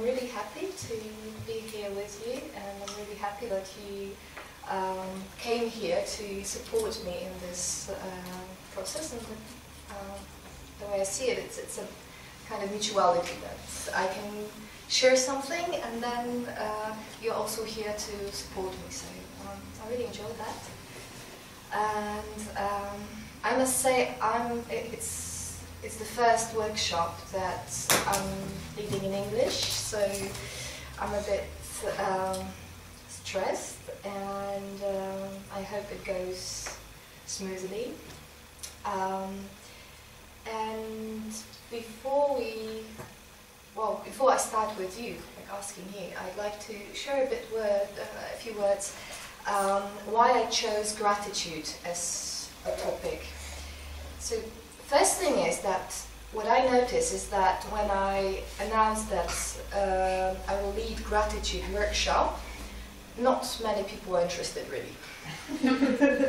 I'm really happy to be here with you, and I'm really happy that you came here to support me in this process. And the way I see it, it's a kind of mutuality, that I can share something, and then you're also here to support me. So I really enjoyed that. And I must say, it's the first workshop that I'm leading in English, so I'm a bit stressed, and I hope it goes smoothly. And before I start with you, like asking you, I'd like to share a few words why I chose gratitude as a topic. So, first thing is that what I notice is that when I announced that I will lead gratitude workshop, not many people are interested really.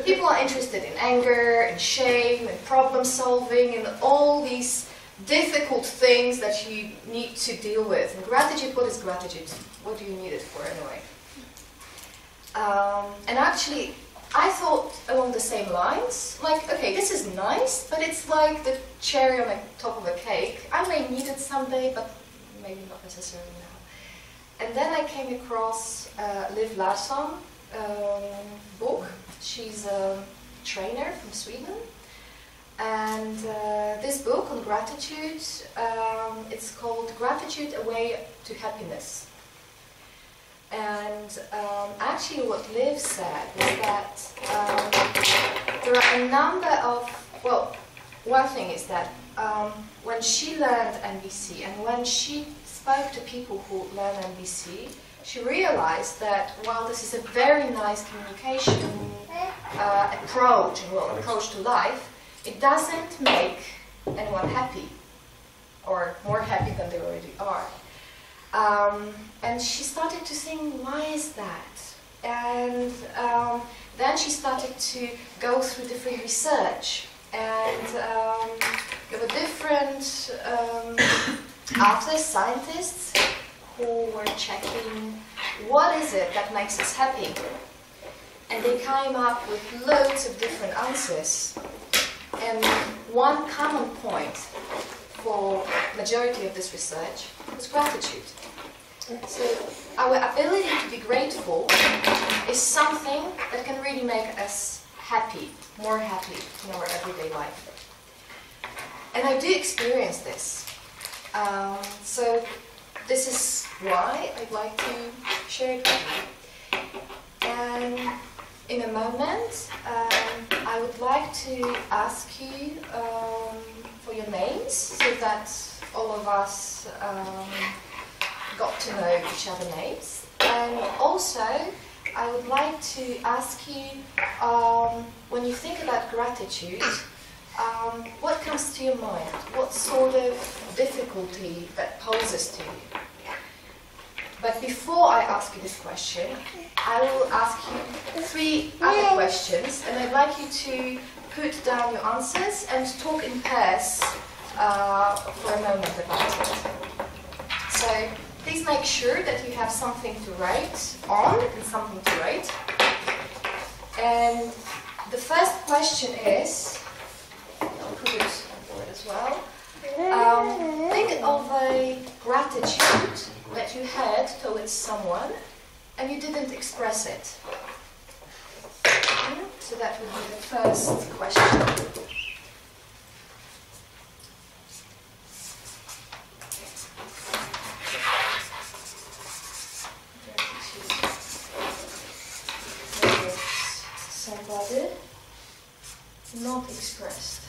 People are interested in anger, in shame, in problem solving, and all these difficult things that you need to deal with. And gratitude, what is gratitude? What do you need it for anyway? And actually, I thought along the same lines, like, okay, this is nice, but it's like the cherry on the top of a cake. I may need it someday, but maybe not necessarily now. And then I came across Liv Larsson book. She's a trainer from Sweden. And this book on gratitude, it's called Gratitude, A Way to Happiness. And actually what Liv said was that there are a number of, well, one thing is that when she learned NVC and when she spoke to people who learn NVC, she realized that while this is a very nice communication approach to life, it doesn't make anyone happy, or more happy than they already are. And she started to think, why is that? And then she started to go through different research, and there were different authors, scientists, who were checking what is it that makes us happy. And they came up with loads of different answers. And one common point for majority of this research was gratitude. So our ability to be grateful is something that can really make us happy, more happy in our everyday life. And I do experience this. So this is why I'd like to share it with you. And in a moment, I would like to ask you for your names, so that all of us got to know each other's names. And also, I would like to ask you, when you think about gratitude, what comes to your mind? What sort of difficulty that poses to you? But before I ask you this question, I will ask you 3 other questions, and I'd like you to put down your answers and talk in pairs for a moment about it. So please make sure that you have something to write on and something to write. And the first question is, I'll put it on board as well. Think of a gratitude that you had towards someone and you didn't express it. So that would be the first question. Somebody not expressed.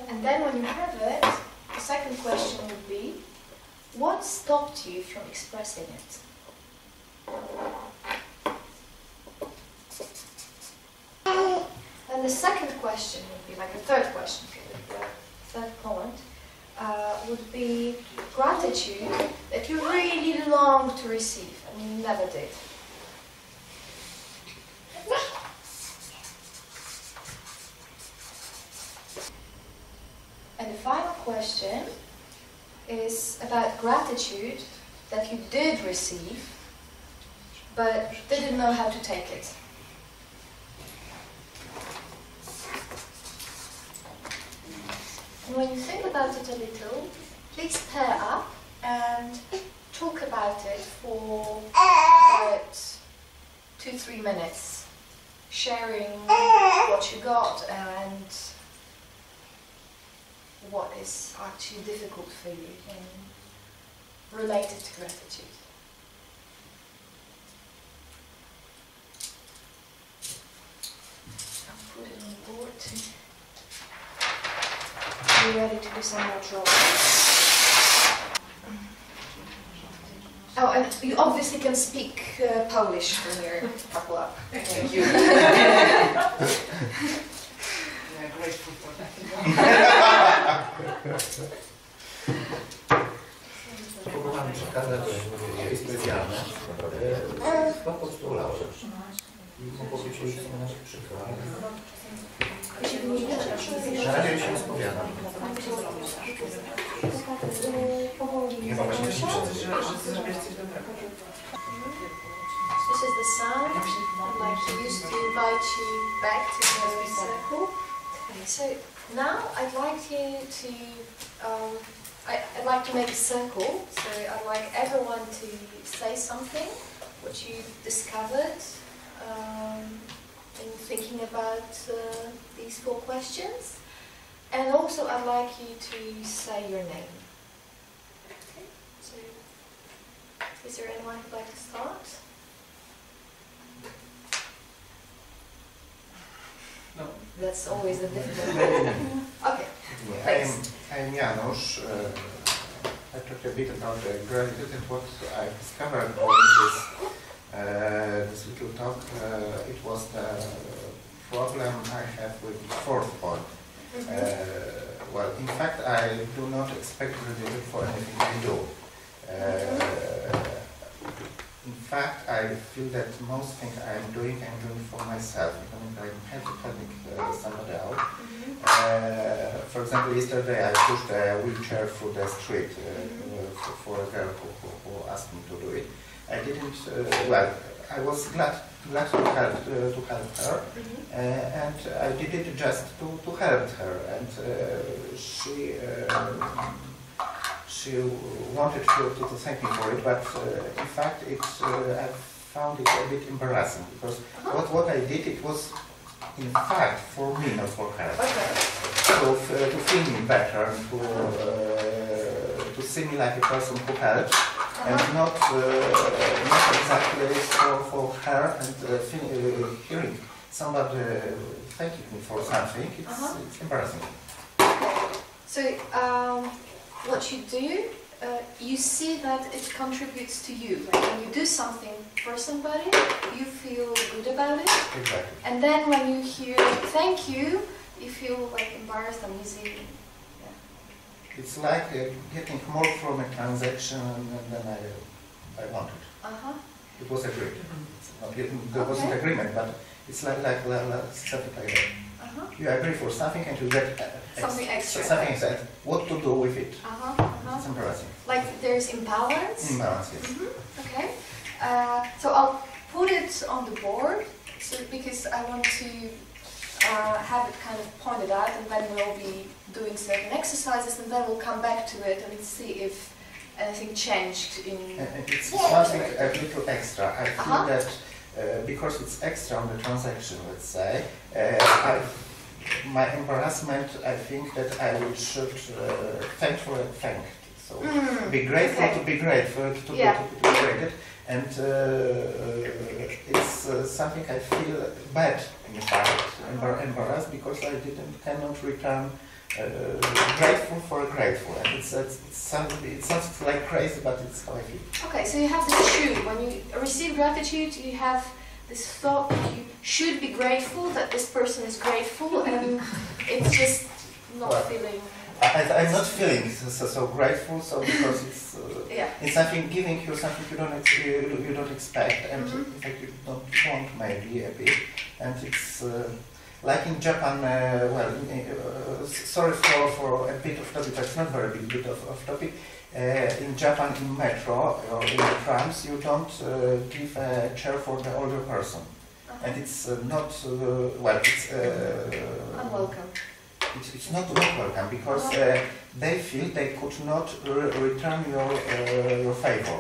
And then when you have it, the second question would be, what stopped you from expressing it? And the second question would be, like the third question, the third point, would be gratitude that you really longed to receive and you never did. question is about gratitude that you did receive, but didn't know how to take it. And when you think about it a little, please pair up and talk about it for about 2-3 minutes, sharing what you got and what is actually difficult for you and related to gratitude. I'll put it on the board. Are you ready to do some more drawing? Oh, and you obviously can speak Polish when you're couple up. Thank you. Yeah, grateful for that. Próbowałem przekazać jej specjalne. Po prostu ulałem. I mogło być już na przykro. Na razie się nie spowiadam. Chyba właśnie Że zrobisz coś dobrego. This is the sound. I'd like to use to invite you back to the circle. So now I'd like you to I'd like to make a circle. So I'd like everyone to say something what you discovered in thinking about these 4 questions, and also I'd like you to say your name. Okay. So is there anyone who'd like to start? No. That's always a difficult one. Okay. I'm Janusz. I talked a bit about gratitude and what I discovered during this little talk. It was the problem I have with the 4th point. Well, in fact, I do not expect gratitude for anything I do. In fact, I feel that most things I'm doing for myself, even if I'm helping somebody out. For example, yesterday I pushed a wheelchair through the street for a girl who asked me to do it. I didn't, well, I was glad to help her, and I did it just to help her, and she wanted to thank me for it, but in fact I found it a bit embarrassing, because what I did, it was in fact for me, not for her. So to feel me better, and to see me like a person who helps, and not exactly for her, and hearing somebody thanking me for something, it's embarrassing. So what you do, you see that it contributes to you. Like when you do something for somebody, you feel good about it. Exactly. And then when you hear thank you, you feel like embarrassed, uneasy. Yeah. It's like getting more from a transaction than I wanted. It was agreed. There wasn't agreement, but it's like something like that. You agree for something and you get something extra. Something extra. What to do with it? It's embarrassing. Like there's imbalance? Imbalance, yes. Okay. So I'll put it on the board because I want to have it kind of pointed out, and then we'll be doing certain exercises, and then we'll come back to it and see if anything changed in... It's something a little extra. I feel that because it's extra on the transaction, let's say, my embarrassment, I think that I should thank for a thank. So be grateful to be grateful, to be grateful. And it's something I feel bad, in fact, embarrassed, because I cannot return grateful for grateful. And it sounds like crazy, but it's how I feel. Okay, so you have this should. When you receive gratitude, you have this thought that you should be grateful, that this person is grateful, and it's just not feeling... I'm not feeling so grateful, so because it's something giving you something you don't expect, and in fact you don't want maybe a bit, and it's Like in Japan, sorry for a bit of topic, but it's not very big bit of topic. In Japan, in metro or in the trams, you don't give a chair for the older person. And it's not, it's... Unwelcome. It's not welcome because they feel they could not return your favor.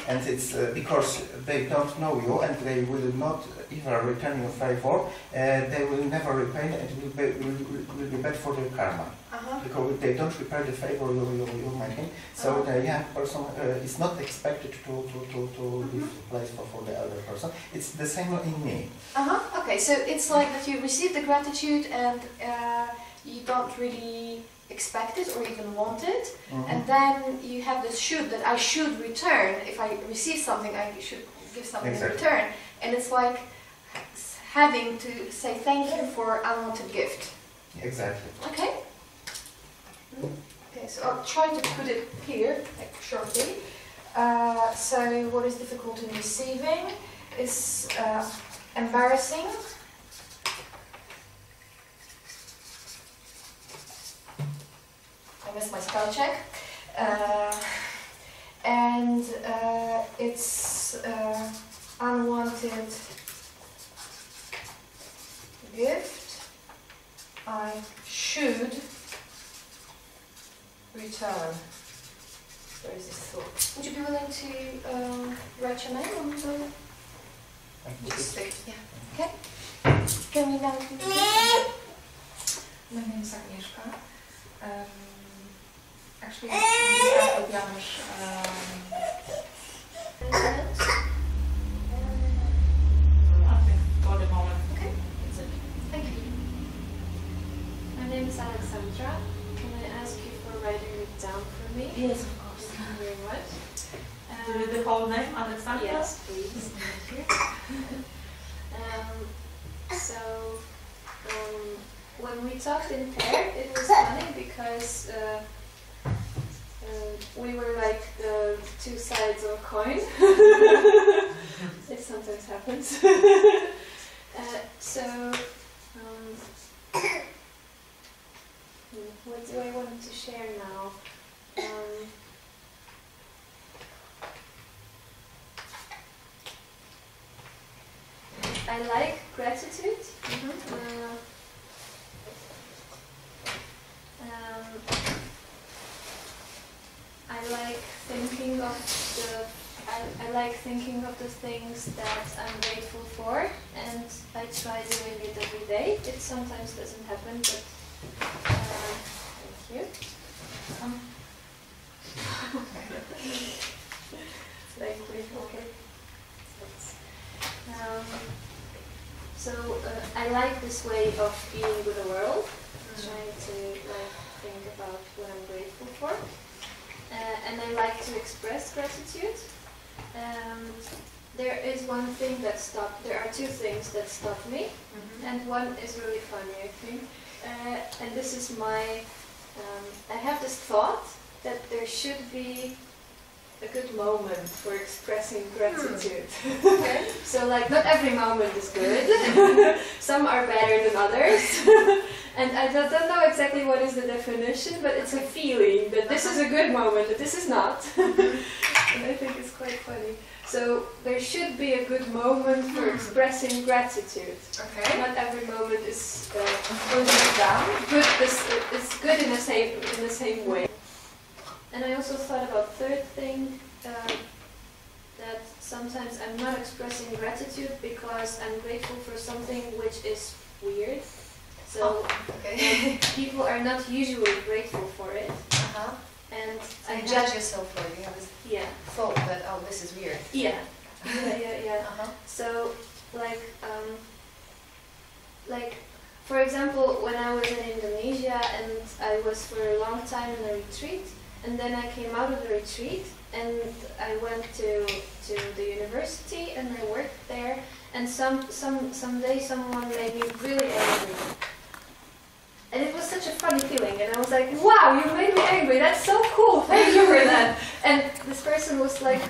And it's because they don't know you and they will not even return your favor, they will never repay and it will be bad for their karma. Because they don't repay the favor you're making. So the young person is not expected to give place for the elder person. It's the same in me. Okay, so it's like that you receive the gratitude and you don't really expect it or even want it, and then you have this should that I should return. If I receive something, I should give something in return, and it's like having to say thank you for unwanted gift. Exactly. Okay. Okay, so I'll try to put it here, like shortly. So what is difficult in receiving is embarrassing. I missed my spell check. And it's unwanted gift I should return. Where is this thought? Would you be willing to write your name on the... Just stick, yeah. Okay. Can we now... My name is Agnieszka. Actually, I'm Janusz. Nothing for the moment. Okay, that's it. Thank you. My name is Alexandra. Can I ask you for writing it down for me? Yes, of course. Thank you very much. The whole name, Alexandra? Yes, please. Thank you. When we talked in pair, it was funny because we were like the two sides of a coin. It sometimes happens. What do I want to share now? I like gratitude. I like thinking of the things that I'm grateful for, and I try doing it every day. It sometimes doesn't happen, but thank you. Thank you. Okay. I like this way of being with the world, trying to think about what I'm grateful for, and I like to express gratitude. There is one thing that stopped. There are two things that stopped me, and one is really funny, I think. And this is my. I have this thought that there should be a good moment for expressing gratitude. Okay. So not every moment is good. Some are better than others. And I don't know exactly what is the definition, but it's a feeling that this is a good moment, that this is not. And I think it's quite funny. So there should be a good moment for expressing gratitude. Okay. Not every moment is putting down. Good. It's good in the same way. And I also thought about third thing, that sometimes I'm not expressing gratitude because I'm grateful for something which is weird. So people are not usually grateful for it. And so you judge yourself for it. You have this thought that, oh, this is weird. Yeah. So for example, when I was in Indonesia and I was for a long time in a retreat, and then I came out of the retreat and I went to the university and I worked there, and someday someone made me really angry. And it was such a funny feeling, and I was like, wow, you made me angry, that's so cool, thank you for that. And this person was like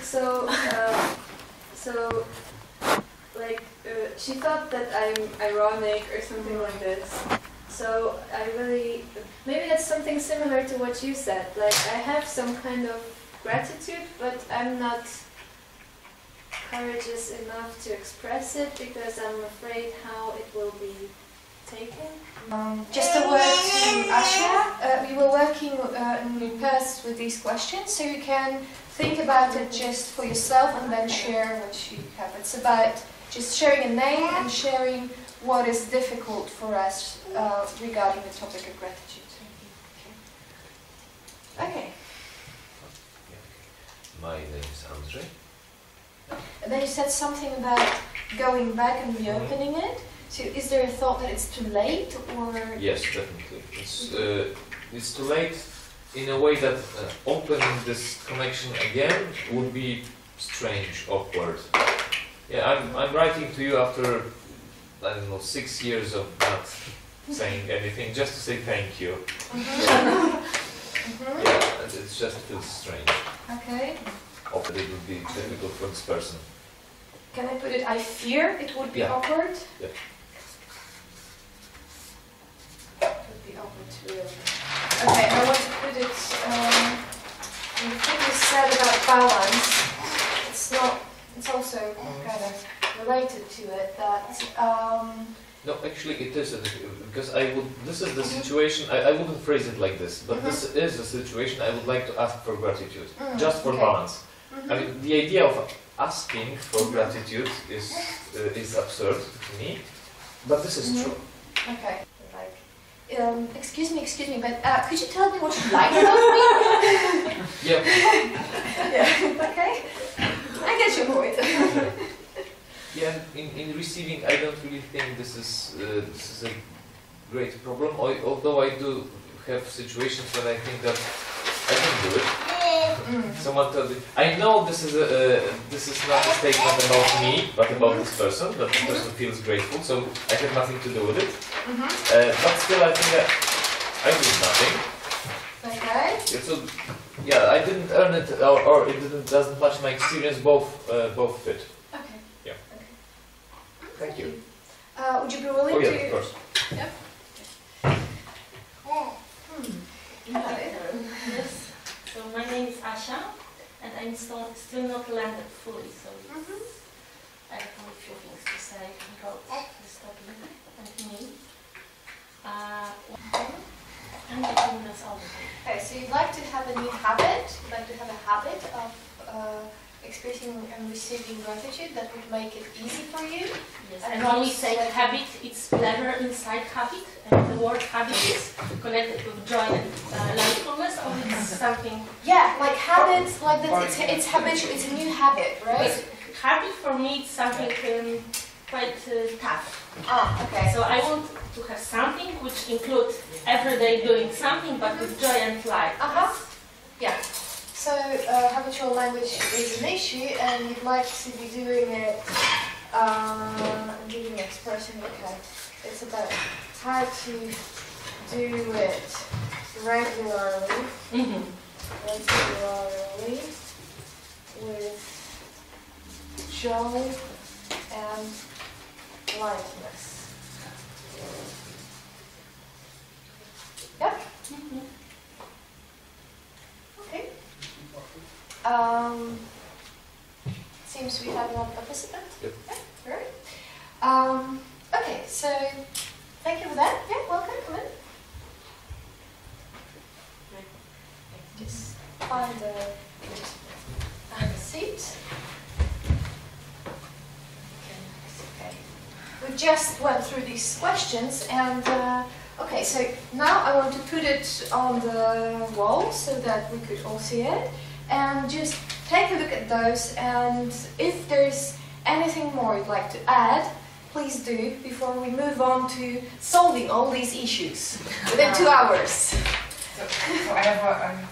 she thought that I'm ironic or something like this. So I really, maybe that's something similar to what you said. Like I have some kind of gratitude, but I'm not courageous enough to express it because I'm afraid how it will be taken. Just a word to Asha. We were working in pairs with these questions, so you can think about it just for yourself and then share what you have. It's about just sharing a name and sharing what is difficult for us regarding the topic of gratitude. Okay. My name is Andrzej. And then you said something about going back and reopening it. So is there a thought that it's too late, or? Yes, definitely. It's too late in a way that opening this connection again would be strange, awkward. Yeah, I'm writing to you after, I don't know, 6 years of not saying anything, just to say thank you. Yeah, it just feels strange. Okay. Often it would be difficult for this person. Can I put it, I fear it would be awkward? Yeah. It would be awkward to reopen. Okay, I want to put it, the thing you said about balance, it's also kind of related to it, that, No, actually it is, because this is the situation, I wouldn't phrase it like this, but this is the situation I would like to ask for gratitude, just for balance. I mean, the idea of asking for gratitude is absurd to me, but this is true. Okay. Like, excuse me, but could you tell me what you like about me? Yeah. Yeah. Okay. I get your point. Yeah. In receiving, I don't really think this is a great problem. Although I do have situations when I think that I can do it. Someone told me. I know this is not a statement about me, but about this person. That this person feels grateful, so I have nothing to do with it. But still, I think that I did nothing. Okay. Yeah, so yeah, I didn't earn it, or it doesn't match my experience. Both fit. Okay. Yeah. Okay. Thank you. Would you be willing Oh to? yeah, of course. Yep. Yes. So my name is Asha, and I'm still not landed fully. So I have a few things to say about this topic and me. And I think that's all. Okay, so you'd like to have a new habit. You'd like to have a habit of expressing and receiving gratitude that would make it easy for you. Yes. And when we say habit, it's pleasure inside habit, and the word habit is connected with joy and mindfulness, or it's something. Yeah, like habits, like that. It's habitual. It's a new habit, right? Habit for me is something quite tough. Ah, okay. So I want to have something which includes every day doing something, but with joy and life. Yeah. So habitual language is an issue, and you'd like to be doing it, expressing it. Okay. It's about how to do it regularly. Regularly with joy and lightness. Yep. Okay. Seems we have one participant. Yep. Yeah, right. Okay, so thank you for that. Yeah, welcome. Come in. Just find a seat. Okay. We just went through these questions, and okay, so now I want to put it on the wall so that we could all see it, and just take a look at those, and if there's anything more you'd like to add, please do before we move on to solving all these issues within 2 hours. So I have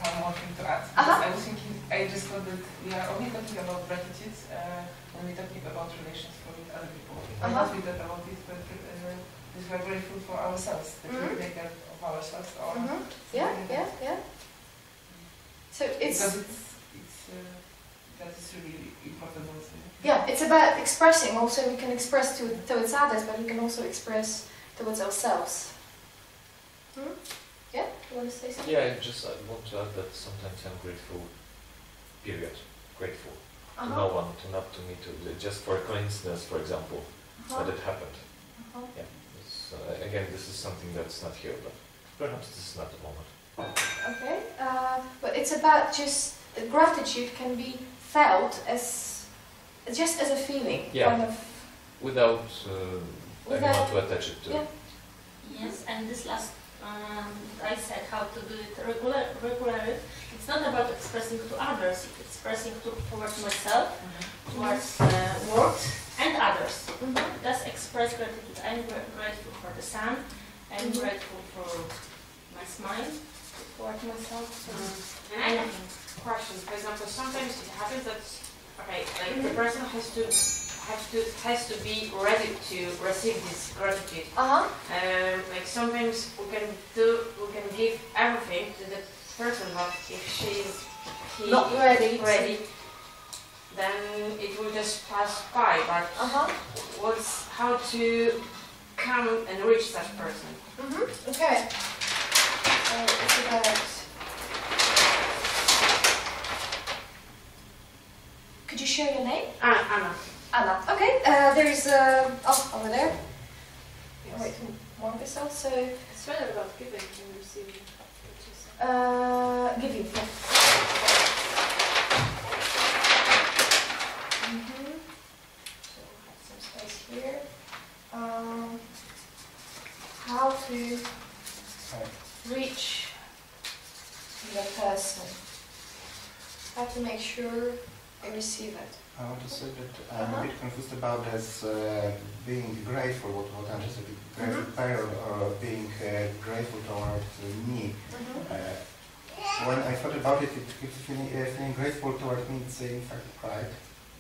one more thing to add. I was thinking, I just thought that we are only talking about gratitude when we're talking about relations with other people. I'm not with that about it, but we are grateful for ourselves, that we take care of ourselves. Yeah. So it's... Because it's that is really important also. Yeah, it's about expressing. Also, we can express towards others, but we can also express towards ourselves. Yeah, you want to say something? Yeah, I want to add that sometimes I'm grateful. Period. Grateful to no one, not to me, just for a coincidence, for example, that it happened. Yeah. Again, this is something that's not here, but perhaps this is not the moment. Okay, but it's about just gratitude can be felt as just as a feeling, Yeah. kind of. Without anyone to attach it to. Yeah. Yes, and this last, I said how to do it regularly. It's not about expressing to others, it's expressing towards myself, towards world and others. Just express gratitude. I'm grateful for the sun, I'm grateful for my smile towards myself. And I have questions. For example, sometimes it happens that like the person has to be ready to receive this gratitude. Like sometimes we can give everything to the person, but if he's Not ready, then it will just pass by. But how to come and reach such person? Okay. It's about. Could you share your name? Anna. Anna. Okay. There's over there. Yes. Wait, one vessel. So It's rather about giving and receiving. give you. Yeah. So I have some space here. How to reach the person? How to make sure I receive it? I want to say that I'm a bit confused about this being grateful, what Andrzej said, grateful parent or being grateful toward me. When I thought about it, feeling grateful toward me, it's in fact pride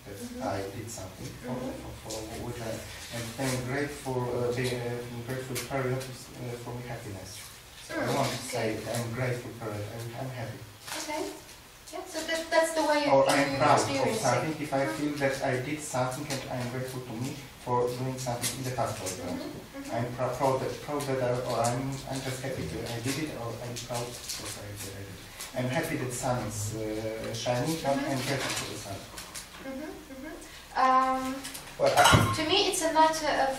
that I did something for which and being grateful period is for me happiness. So I want to say I'm grateful period, I'm happy. Okay. Yeah, so that's the way Or you I'm proud of experience something it. if I feel that I did something and I'm grateful to me for doing something in the past, for example. I'm proud that or I'm just happy that I did it, or I'm proud that I did it. I'm happy that sun is shining, and I'm grateful for the sun. To me, it's a matter of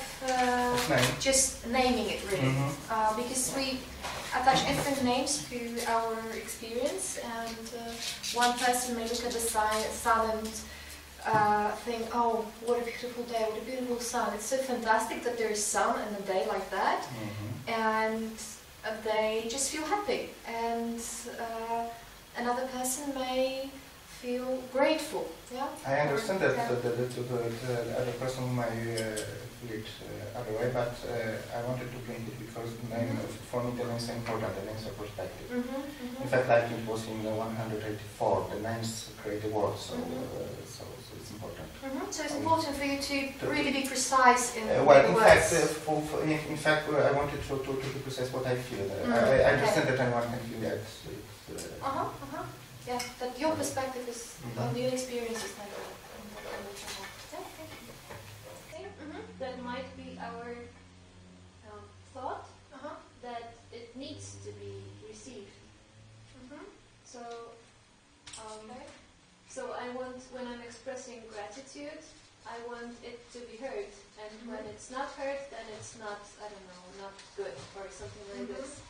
name. just naming it, really, because we attach different names to our experience, and one person may look at the sun and think, oh, what a beautiful day, what a beautiful sun. It's so fantastic that there is sun and a day like that, and they just feel happy. And another person may feel grateful. Yeah. I understand that the other person may feel it other way, but I wanted to bring it because for me the names are important, the names are perspective. In fact, like it was in 184, the names create the world, so it's important. So it's important for you to really be precise in well, the in words. fact, I wanted to be precise what I feel. I understand that anyone can feel that. Yeah, that your perspective is on your experience is like that. That might be our thought that it needs to be received. So I want, when I'm expressing gratitude, I want it to be heard, and when it's not heard, then it's not, I don't know, not good or something like this.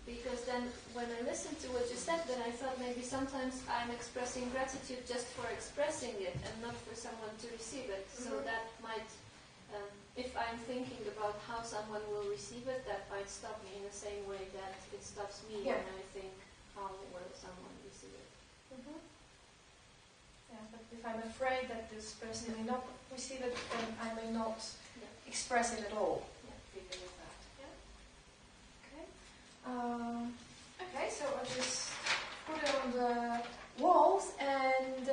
Because then when I listened to what you said, then I thought maybe sometimes I'm expressing gratitude just for expressing it and not for someone to receive it. So that might, if I'm thinking about how someone will receive it, that might stop me in the same way that it stops me when I think how will someone receive it. Yeah, but if I'm afraid that this person may not receive it, then I may not express it at all. Because of that. Okay, so I'll just put it on the walls, and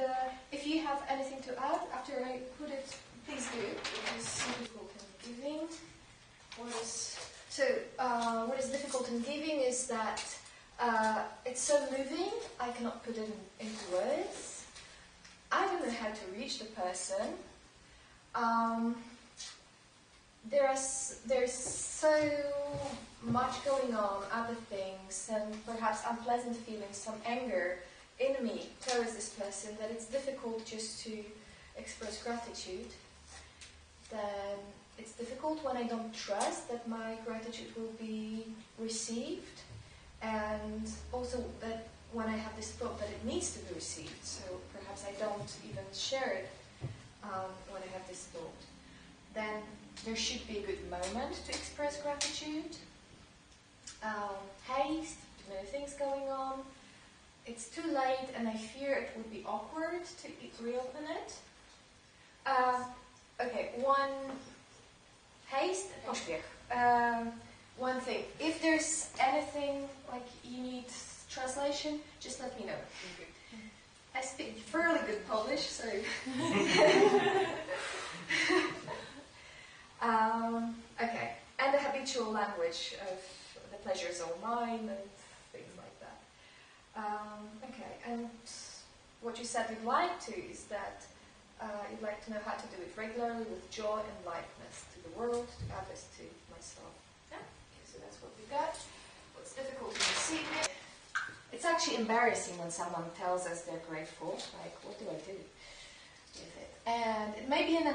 if you have anything to add after I put it, please do. It is difficult in giving. What is difficult in giving is that it's so moving, I cannot put it into words. I don't know how to reach the person. There's so much going on, other things, and perhaps unpleasant feelings, some anger in me towards this person, that it's difficult just to express gratitude. Then it's difficult when I don't trust that my gratitude will be received, and also that when I have this thought that it needs to be received, so perhaps I don't even share it when I have this thought. Then there should be a good moment to express gratitude. Haste, too many things going on. It's too late and I fear it would be awkward to reopen it. Okay, one haste, pośpiech. One thing, if there's anything like you need translation, just let me know. I speak fairly good Polish, so... okay, and the habitual language of the pleasures are mine and things like that. Okay, and what you said you'd like to is that you'd like to know how to do it regularly with joy and lightness to the world, to others, to myself. Yeah? Okay, so that's what we got. What's difficult in receiving? It's actually embarrassing when someone tells us they're grateful. Like, what do I do with it? And it may be an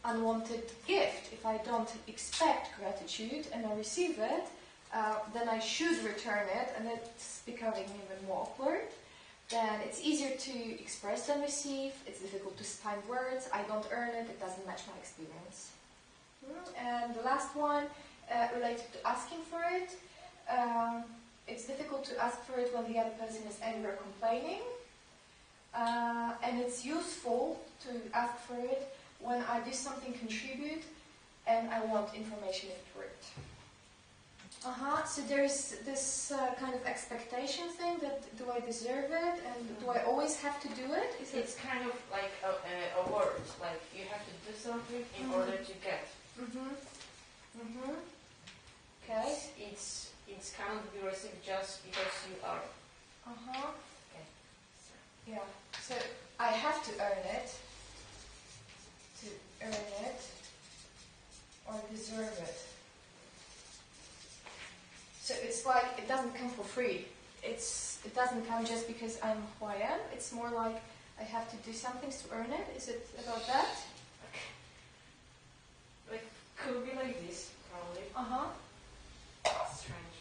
unwanted gift. If I don't expect gratitude and I receive it, then I should return it, and it's becoming even more awkward. Then it's easier to express than receive. It's difficult to find words. I don't earn it. It doesn't match my experience. And the last one related to asking for it. It's difficult to ask for it when the other person is angry or complaining. And it's useful to ask for it when I do something contribute and I want information in it. So there's this kind of expectation thing that do I deserve it and do I always have to do it? It's kind of like a word, like you have to do something in order to get. Okay. It's cannot be received just because you are. Okay. Yeah. So I have to earn it, or deserve it. So it's like it doesn't come for free. It doesn't come just because I'm who I am. It's more like I have to do some things to earn it. Is it about that? Okay. Like could be like this, probably. Strange.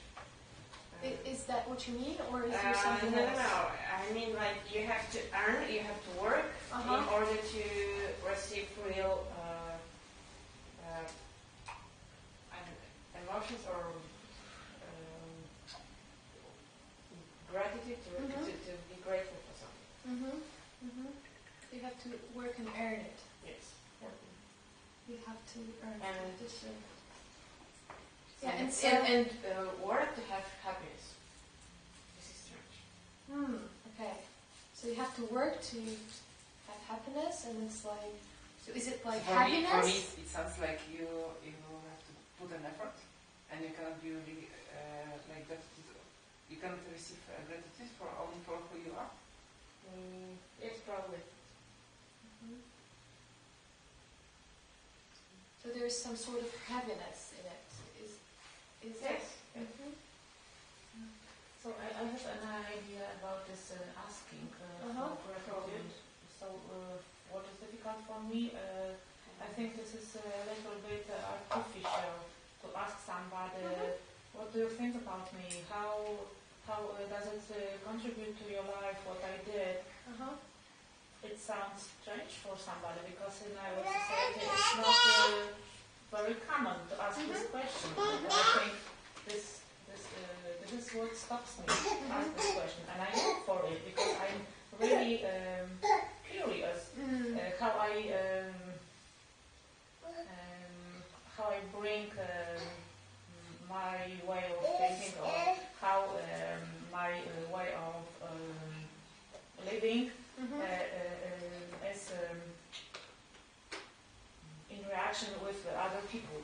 Is that what you mean, or is there something else? No. I mean, like you have to earn, you have to work in order to receive real emotions or gratitude to be grateful for something. You have to work and earn it. Yes. You have to earn and it. And work to have happiness. This is strange. Okay. So you have to work to have happiness, and it's like, so is it like happiness? For me, it sounds like you have to put an effort, and you cannot be really like that. You cannot receive gratitude for only for who you are. Yes, probably. So there is some sort of heaviness in it. Is yes. So I have an idea about this asking for gratitude. So what is difficult for me, I think this is a little bit artificial to ask somebody, what do you think about me? How does it contribute to your life, what I did? It sounds strange for somebody because in our society it's not very common to ask this question. And I think this is what stops me to ask this question, and I look for it because I'm really curious how I bring my way of thinking or how my way of living is in reaction with other people.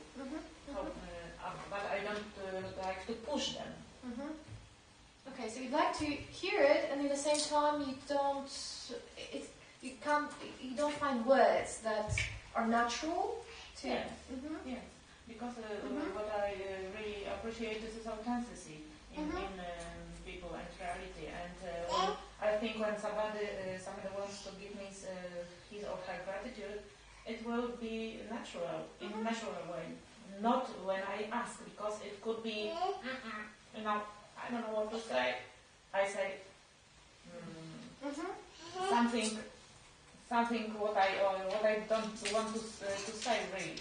But I don't like to push them. Okay, so you'd like to hear it, and at the same time you don't. you don't find words that are natural to. Yes. Yes. Because what I really appreciate is authenticity in people and reality. And I think when somebody wants to give me his or her gratitude, it will be natural, in a natural way. Not when I ask, because it could be, I don't know what to say. I say something what I don't want to say really.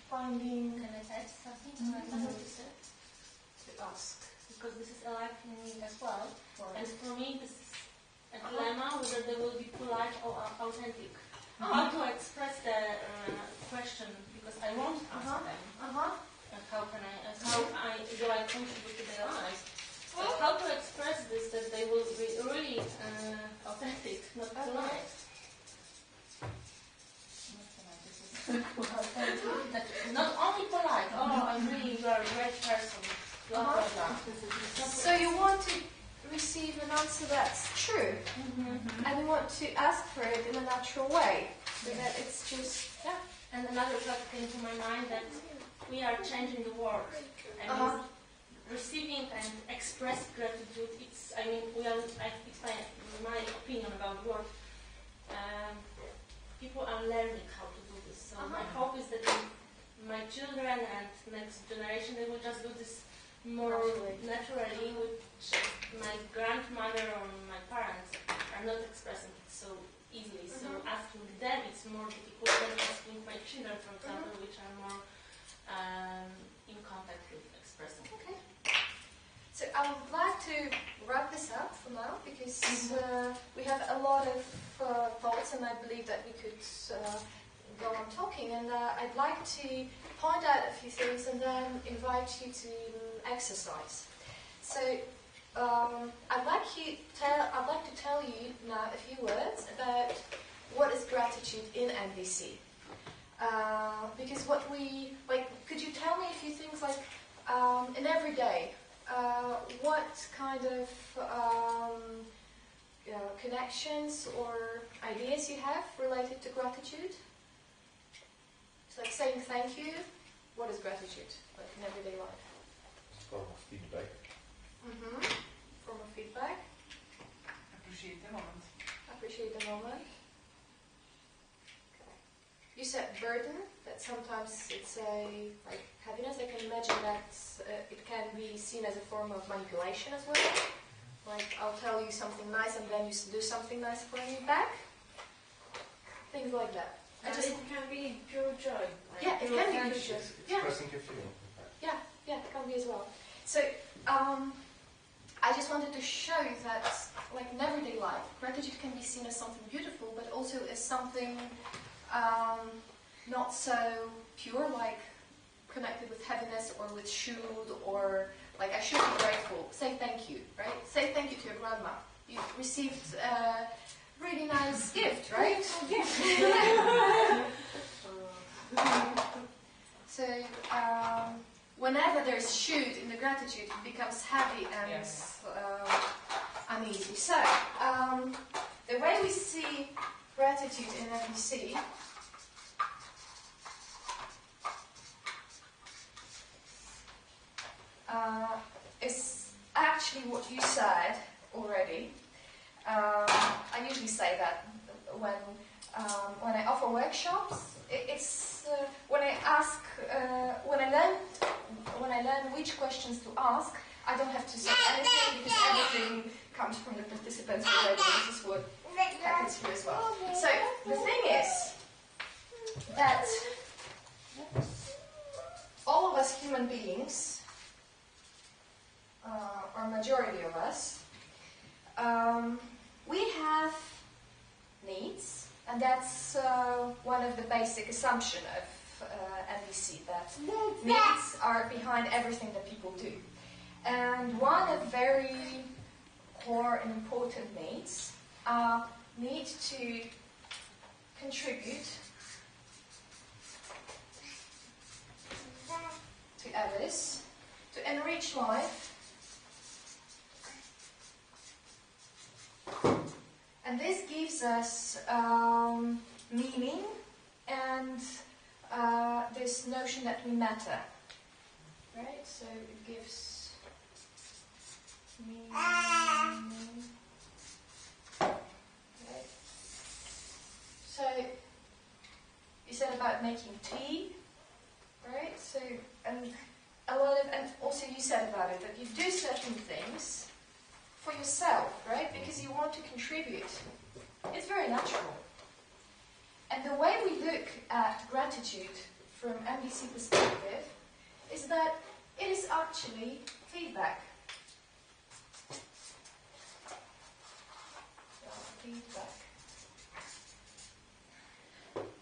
Finding. Can I add something? To ask. Because this is alive in me as well. And for me, this is a dilemma whether they will be polite or authentic. How to express the question, because I won't ask them. How do I contribute to their lives? But how to express this that they will be really authentic, not polite. Not only polite. You are a great person. Blah blah blah. So you want to receive an answer that's true, and you want to ask for it in a natural way, so that it's just And another thought came to my mind that we are changing the world. And receiving and express gratitude. I explain my opinion about the world. People are learning how to do this. So my hope is that my children and next generation, they will just do this more naturally, which my grandmother or my parents are not expressing it so easily. So asking them, it's more difficult than asking my children, for example, which are more in contact with expressing. Okay. So I would like to wrap this up for now, because we have a lot of thoughts, and I believe that we could go on talking. And I'd like to point out a few things and then invite you to exercise. So I'd like to tell you now a few words about what is gratitude in NVC. Because could you tell me a few things like in every day? What kind of connections or ideas you have related to gratitude? It's like saying thank you. What is gratitude like in everyday life? It's a form of feedback. Form of feedback. Appreciate the moment. Appreciate the moment. Okay. You said burden, that sometimes it's like happiness. I can imagine that it can be seen as a form of manipulation as well. Like I'll tell you something nice and then you do something nice for me back. Things like that. It can be pure joy. It can be pure joy. Expressing your feeling. Yeah, it can be as well. So I just wanted to show you that, like in everyday life, gratitude can be seen as something beautiful, but also as something not so pure, like connected with happiness or with should, or like I should be grateful. Say thank you, right? Say thank you to your grandma. You received a really nice gift, right? So whenever there's should in the gratitude, it becomes heavy and uneasy. So the way we see gratitude in NVC is actually what you said already. I usually say that when I offer workshops. It's when I learn which questions to ask. I don't have to say anything because everything comes from the participants already. This is what happens here as well. So the thing is that all of us human beings, or majority of us, we have needs, and that's one of the basic assumptions of NVC, that needs are behind everything that people do. And one of very core and important needs need to contribute to others, to enrich life, And this gives us meaning and this notion that we matter. Right? So it gives meaning. Okay. So you said about making tea, right? So and also you said about it that you do certain things for yourself, right? Because you want to contribute. It's very natural. And the way we look at gratitude from MBC perspective is that it is actually feedback. Feedback.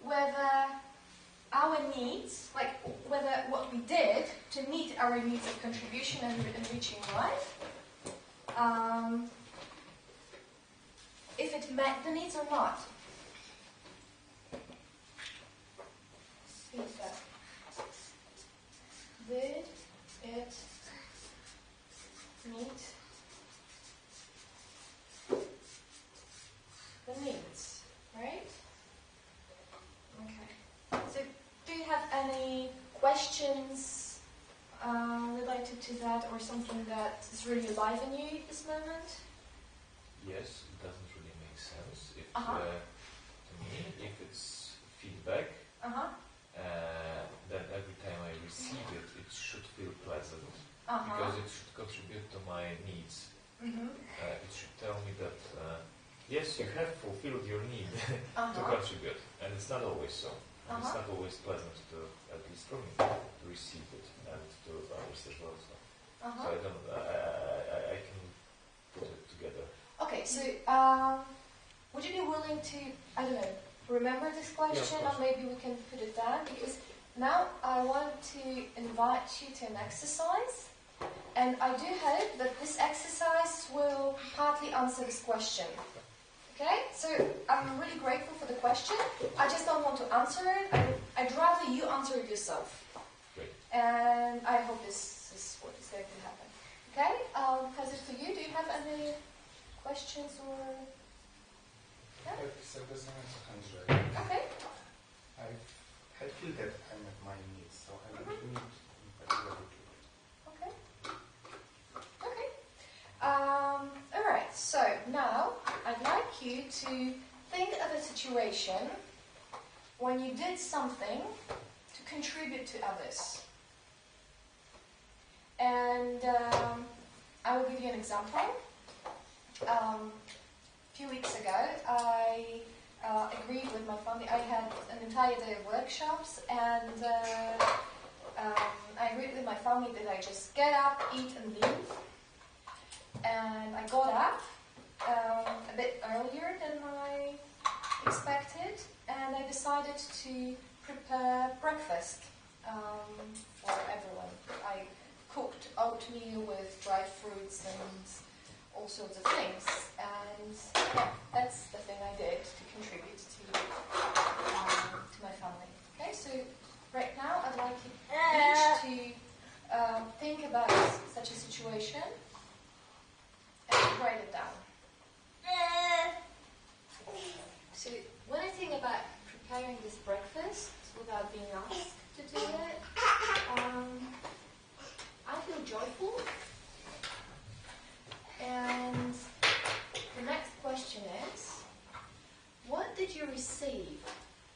Whether our needs, like whether what we did to meet our needs of contribution and enriching life, if it met the needs or not. Feedback. Did it meet the needs, right? Okay. So, do you have any questions related to that, or something that is really alive in you at this moment? Yes, it doesn't really make sense. If, to me, if it's feedback, then every time I receive it, it should feel pleasant, because it should contribute to my needs. It should tell me that, yes, you have fulfilled your need to contribute, and it's not always so. It's not always pleasant to, at least for me, to receive it and to others as well. So I don't, I can put it together. Okay, so would you be willing to, I don't know, remember this question, or maybe we can put it down? Because now I want to invite you to an exercise, and I do hope that this exercise will partly answer this question. Okay, so I'm really grateful for the question. I just don't want to answer it. I'd rather you answer it yourself. Great. And I hope this is what is going to happen. Okay, Kazir, for you, do you have any questions or? Yeah? Okay. I feel that I'm at my needs, so I don't need gratitude. Okay. Okay. Alright, so now I'd like you to think of a situation when you did something to contribute to others. And I will give you an example. A few weeks ago, I agreed with my family. I had an entire day of workshops, and I agreed with my family that I just get up, eat, and leave. And I got up a bit earlier than I expected, and I decided to prepare breakfast for everyone. I cooked oatmeal with dried fruits and all sorts of things, and yeah, that's the thing I did to contribute to my family. Okay, so right now I'd like you each to think about such a situation and write it down. So when I think about preparing this breakfast without being asked to do it, I feel joyful. And the next question is, what did you receive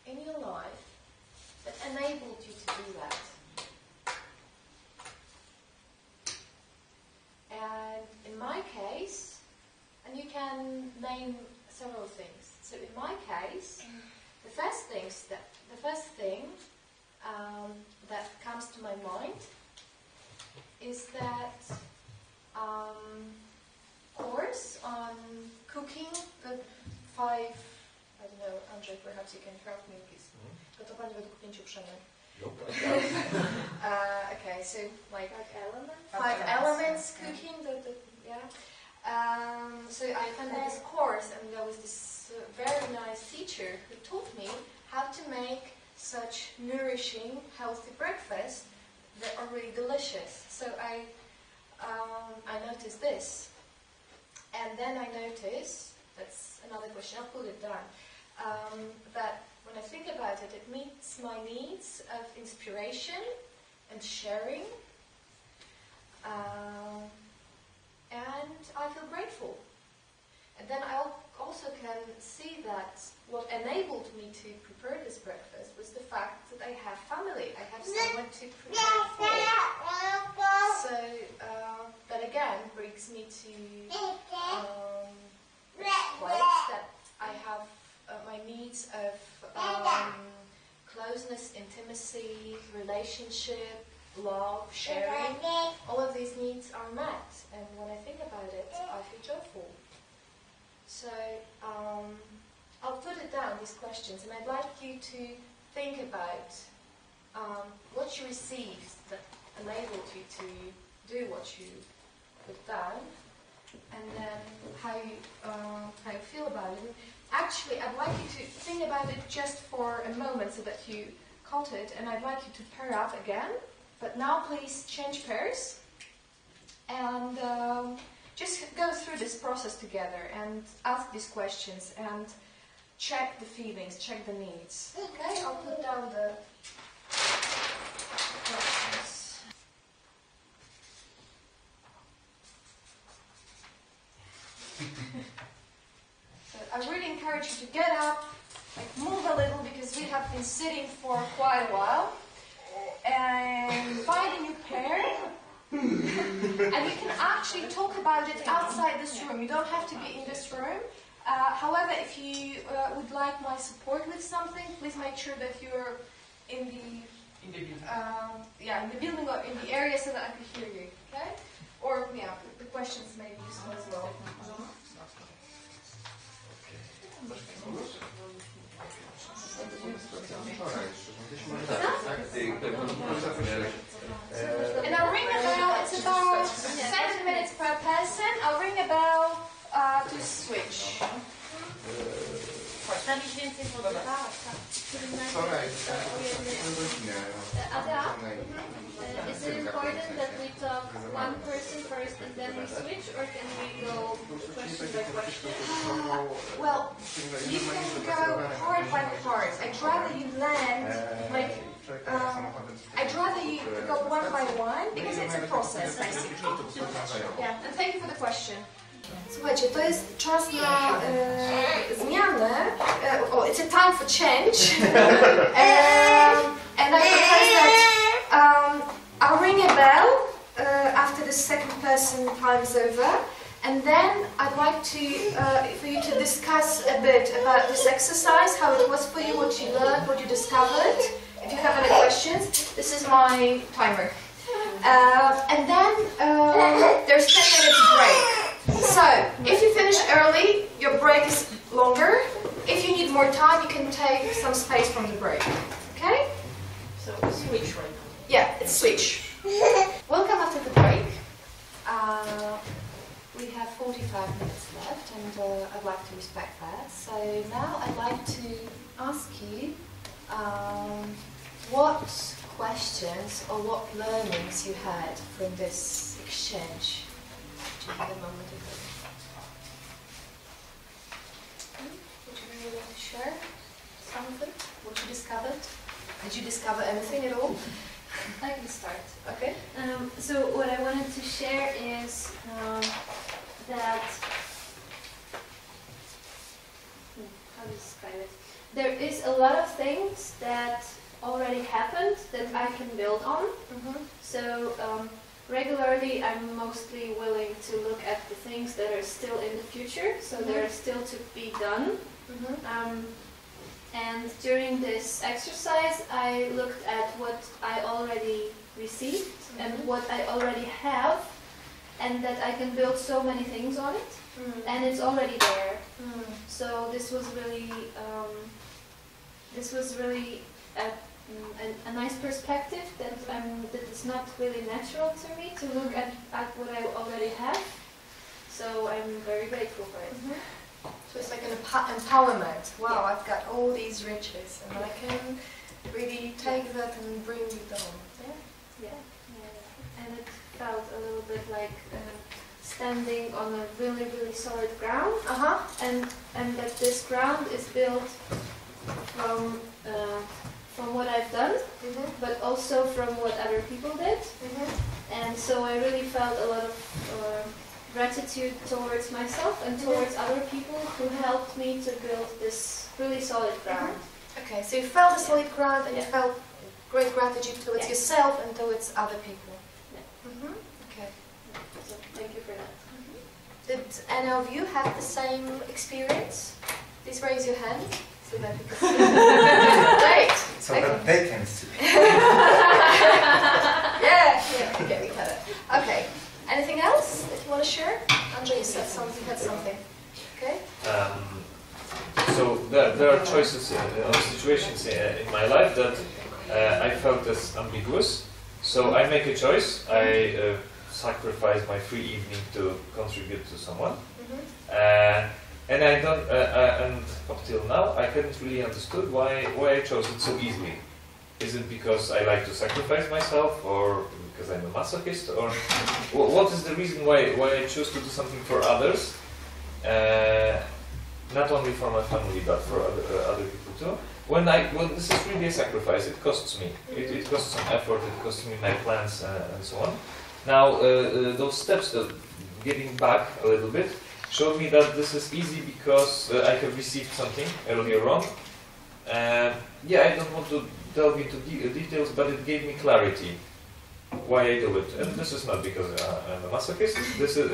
in your life that enabled you to do that? And in my case, and you can name several things. So in my case, the first thing that comes to my mind is that course on cooking the 5, I don't know, Andrzej, perhaps you can help me, please. Gotowanie według 5 przemian. Okay, so like 5 elements cooking. So I attended this course, and there was this very nice teacher who taught me how to make such nourishing, healthy breakfast that are really delicious. So I noticed this, and then I noticed That's another question. I'll put it down. That when I think about it, it meets my needs of inspiration and sharing, and I feel grateful. And then I also can see that what enabled me to prepare this breakfast was the fact that I have family. I have someone to prepare for. So that again brings me to this place that I have my needs of closeness, intimacy, relationship, love, sharing. All of these needs are met, and when I think about it, I feel joyful. So I'll put it down, these questions, and I'd like you to think about what you received that enabled you to do what you put down, and then how you feel about it. And actually, I'd like you to think about it just for a moment so that you caught it, and I'd like you to pair up again. But now please change pairs and just go through this process together and ask these questions and check the feelings, check the needs. Okay, I'll put down the questions. So I really encourage you to get up, like move a little, because we have been sitting for quite a while. And find a new pair. And you can actually talk about it outside this room. You don't have to be in this room. However, if you would like my support with something, please make sure that you're in the building or in the area so that I can hear you. Okay? Or the questions may be useful as well. And I'll ring a bell. It's about 7 minutes per person. I'll ring a bell to switch. Ada, is it important that we talk one person first and then we switch, or can we go question by question? Well, you can go part by part. I'd rather you land like. I'd rather you go one by one because it's a process, basically. Yeah, and thank you for the question. Słuchajcie, to jest czas na zmianę. It's a time for change. And I propose that I'll ring a bell after the second person time is over. And then I'd like to for you to discuss a bit about this exercise, how it was for you, what you learned, what you discovered. If you have any questions, this is my timer. And then there's 10 minutes break. So, if you finish early, your break is longer. If you need more time, you can take some space from the break. Okay? So switch right now. Yeah, it's switch. Welcome after the break. We have 45 minutes left, and I'd like to respect that. So now I'd like to ask you what questions or what learnings you had from this exchange which you had a moment ago. Would you really like to share something? What you discovered? Did you discover anything at all? I can start. Okay. So what I wanted to share is that, how to describe it? There is a lot of things that already happened that I can build on. So regularly I'm mostly willing to look at the things that are still in the future, so that are still to be done. And during this exercise I looked at what I already received and what I already have, and that I can build so many things on it, and it's already there. So this was really a nice perspective that it's not really natural to me to look at what I already have. So I'm very grateful for it. So it's like an empowerment. Wow, I've got all these riches, and I can really take that and bring it on. Yeah. And it felt a little bit like standing on a really, really solid ground, and that this ground is built from what I've done, but also from what other people did. And so I really felt a lot of gratitude towards myself and towards other people who helped me to build this really solid ground. Okay, so you felt a solid ground and you felt great gratitude towards yourself and towards other people. Okay. So thank you for that. Did any of you have the same experience? Please raise your hand so that we can see. Great. So that they can see. Yeah, okay, we got it. Okay. Anything else that you want to share? Andrzej, you said something, had something. Okay. So there are choices or situations in my life that I felt as ambiguous. So I make a choice. I sacrifice my free evening to contribute to someone, and I don't. And up till now, I hadn't really understood why I chose it so easily. Is it because I like to sacrifice myself, or because I'm a masochist, or what is the reason why I choose to do something for others? Not only for my family, but for other people too. When this is really a sacrifice, it costs me. It costs some effort. It costs me my plans and so on. Now those steps, getting back a little bit, showed me that this is easy because I have received something earlier on. I don't want to delve into details, but it gave me clarity why I do it. And this is not because I'm a masochist. This is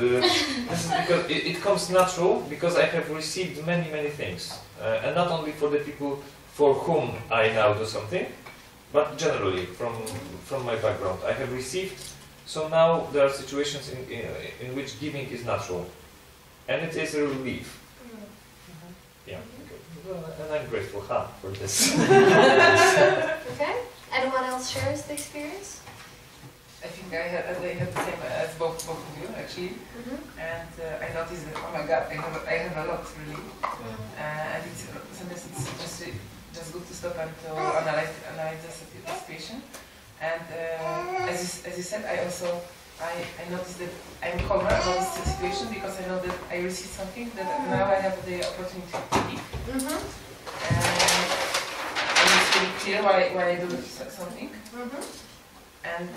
because it comes natural because I have received many things, and not only for the people for whom I now do something, but generally from my background I have received. So now there are situations in which giving is natural, and it is a relief. Yeah, and I'm grateful for this. Okay. Anyone else shares the experience? I think I had the same as both of you actually, and I noticed that, oh my God, I have a lot really, and sometimes it's just good to stop and to analyze the situation. And as you said, I noticed that I'm calmer about this situation because I know that I received something that now I have the opportunity to give, and it's really clear why I do something. And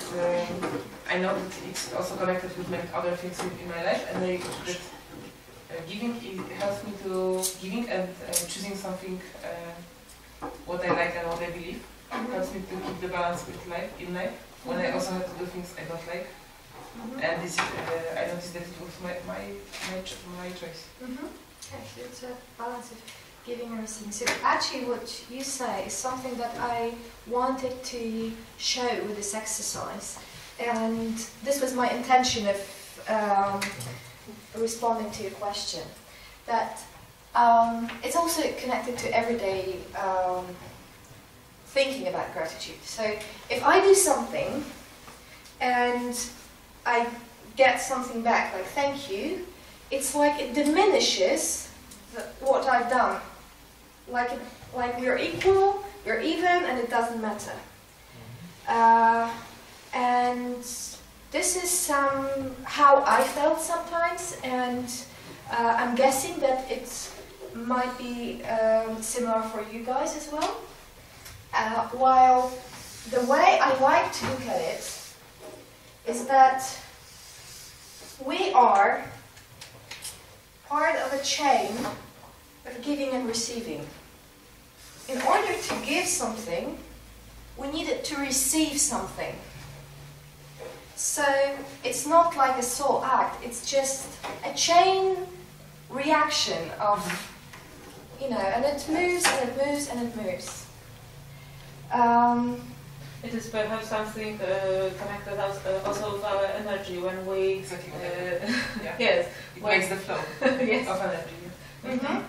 I know that it's also connected with many other things in my life, and giving helps me to giving and choosing something what I like and what I believe helps me to keep the balance in life when I also have to do things I don't like. And this I noticed that it was my choice. Okay, so it's a balance of giving and receiving. So actually what you say is something that I wanted to show with this exercise, and this was my intention of responding to your question, that it's also connected to everyday thinking about gratitude. So if I do something and I get something back, like thank you, it's like it diminishes what I've done. Like we're equal, we're even, and it doesn't matter. And this is how I felt sometimes, and I'm guessing that it might be similar for you guys as well. While the way I like to look at it is that we are part of a chain of giving and receiving. In order to give something, we needed to receive something. So it's not like a sole act, it's just a chain reaction of, and it moves and it moves and it moves. It is perhaps something connected also with our energy when we... Yes. It makes the flow yes. of energy.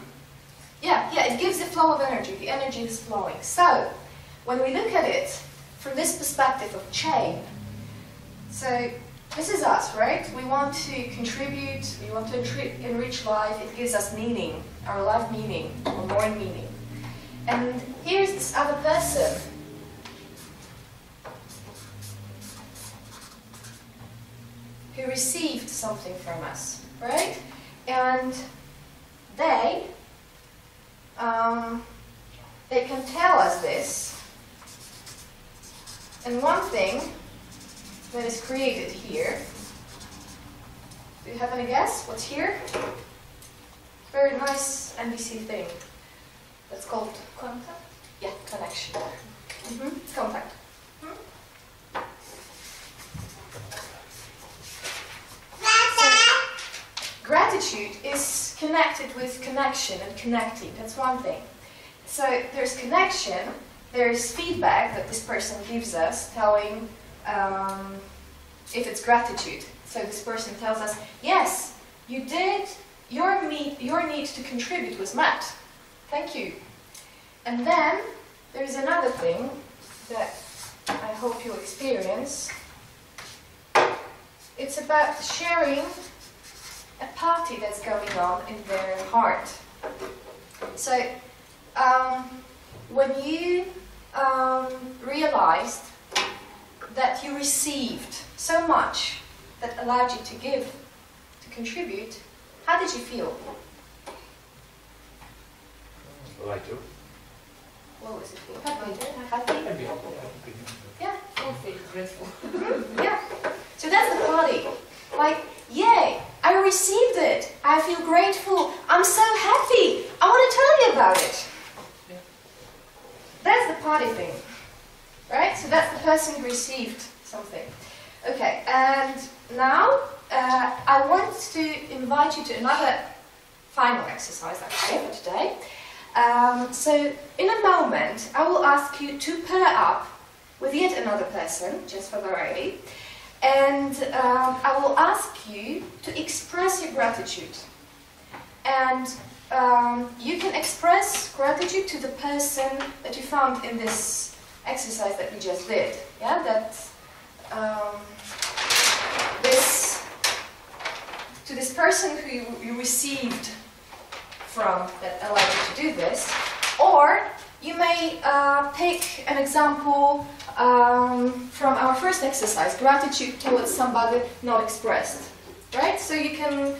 Yeah, it gives the flow of energy. The energy is flowing. So, when we look at it from this perspective of chain, so this is us, right? We want to contribute, we want to enrich life. It gives us meaning, our life meaning, or more meaning. And here's this other person. who received something from us, right? And they can tell us this. And one thing that is created here, do you have any guess what's here? Very nice NBC thing. That's called Contact. Yeah, connection. Contact. Gratitude is connected with connection and connecting. That's one thing. So there's connection, there's feedback that this person gives us telling if it's gratitude. So this person tells us, yes, you did, your need to contribute was met. Thank you. And then there's another thing that I hope you'll experience. It's about sharing a party that's going on in their heart. So when you realized that you received so much that allowed you to give, to contribute, how did you feel? Lighter. What was it feel? Happy? Happy. Yeah. I feel grateful. Yeah. So that's the party. Like, yay, I received it. I feel grateful. I'm so happy. I want to tell you about it. Yeah. That's the party thing. Right? So that's the person who received something. Okay, and now I want to invite you to another final exercise actually for today. So in a moment, I will ask you to pair up with yet another person, just for variety, and I will ask you to express your gratitude. And you can express gratitude to the person that you found in this exercise that we just did. Yeah, that to this person who you received from that allowed you to do this, or you may pick an example from our first exercise, gratitude towards somebody not expressed, right? So you can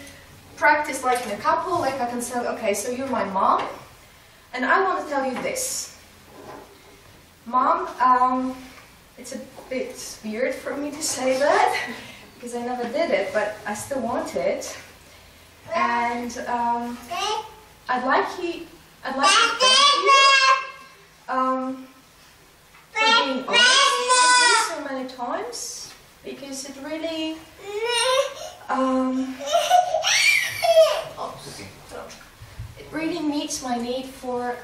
practice like in a couple, like I can say, okay, so you're my mom, and I want to tell you this. Mom, it's a bit weird for me to say that, because I never did it, but I still want it. And I'd like to thank you for being honest with me so many times, because it really it really meets my need for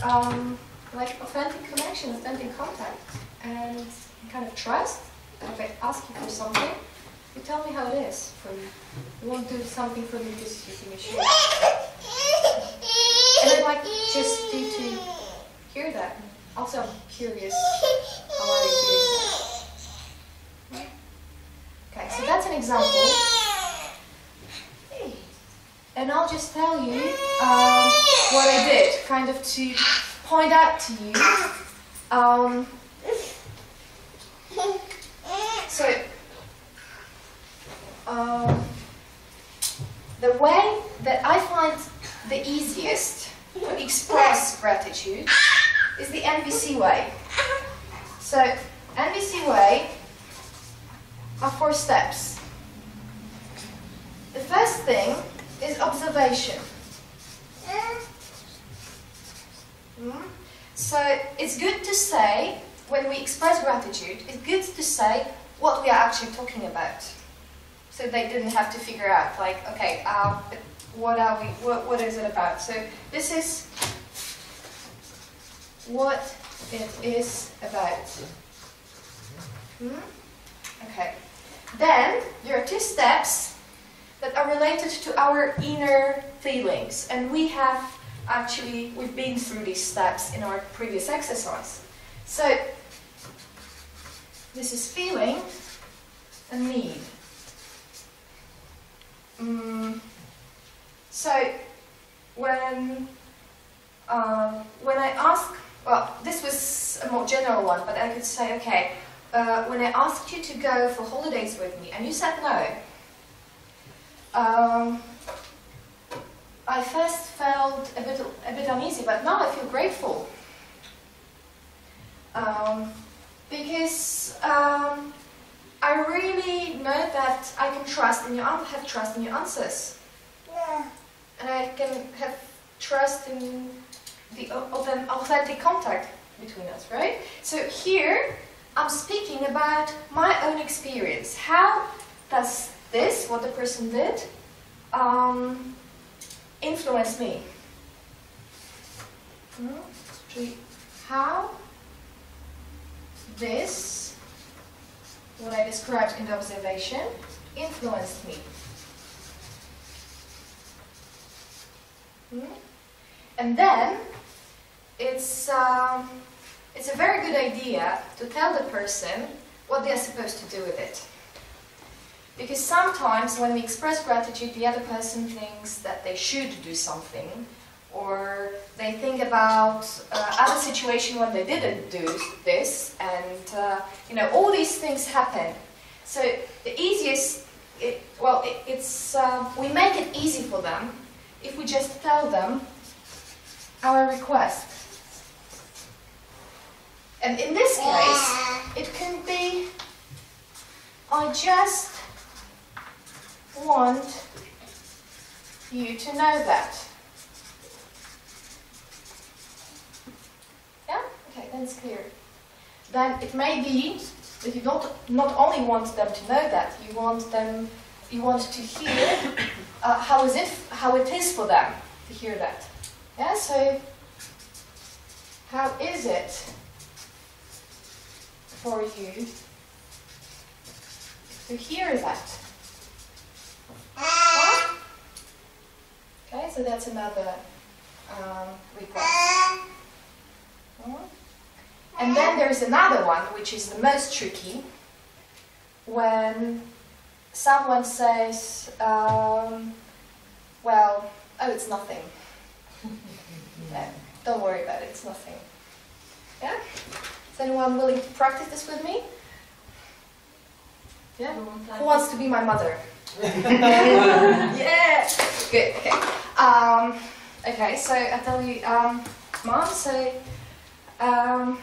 like authentic connection, authentic contact, and kind of trust. If I ask you for something, you tell me how it is for you. You won't do something for me because you think you should. And I'd like just you to hear that. Also, I'm curious, how are you feeling? Okay, so that's an example. And I'll just tell you what I did, kind of to point out to you. The way that I find the easiest to express gratitude is the NVC way. So, NVC way are 4 steps. The first thing is observation. So, it's good to say, when we express gratitude, it's good to say what we are actually talking about. So they didn't have to figure out, like, okay, what is it about? So this is what it is about. Okay. Then there are 2 steps that are related to our inner feelings, and we've been through these steps in our previous exercise. So this is feeling and need. So when I ask, well, this was a more general one, but I could say, okay, when I asked you to go for holidays with me and you said no, I first felt a bit uneasy, but now I feel grateful. Because I really know that I can have trust in your answers. And I can have trust in the authentic contact between us, right? So here, I'm speaking about my own experience. How does this, what the person did, influence me? How this, what I described in the observation, influenced me. And then it's a very good idea to tell the person what they are supposed to do with it. Because sometimes when we express gratitude, the other person thinks that they should do something, or they think about other situation when they didn't do this, and all these things happen. So the easiest, we make it easy for them if we just tell them our request. And in this case, it can be, I just want you to know that. Yeah? Okay, then it's clear. Then it may be that you not only want them to know that, you want to hear how it is for them to hear that. Yeah, so how is it for you to hear that? Huh? Okay, so that's another request. And then there's another one, which is the most tricky, when someone says, it's nothing. Yeah, don't worry about it, it's nothing. Yeah? Is anyone willing to practice this with me? Yeah? Who wants to be my mother? Yeah! Good, okay. Okay, so I tell you, Mom, so I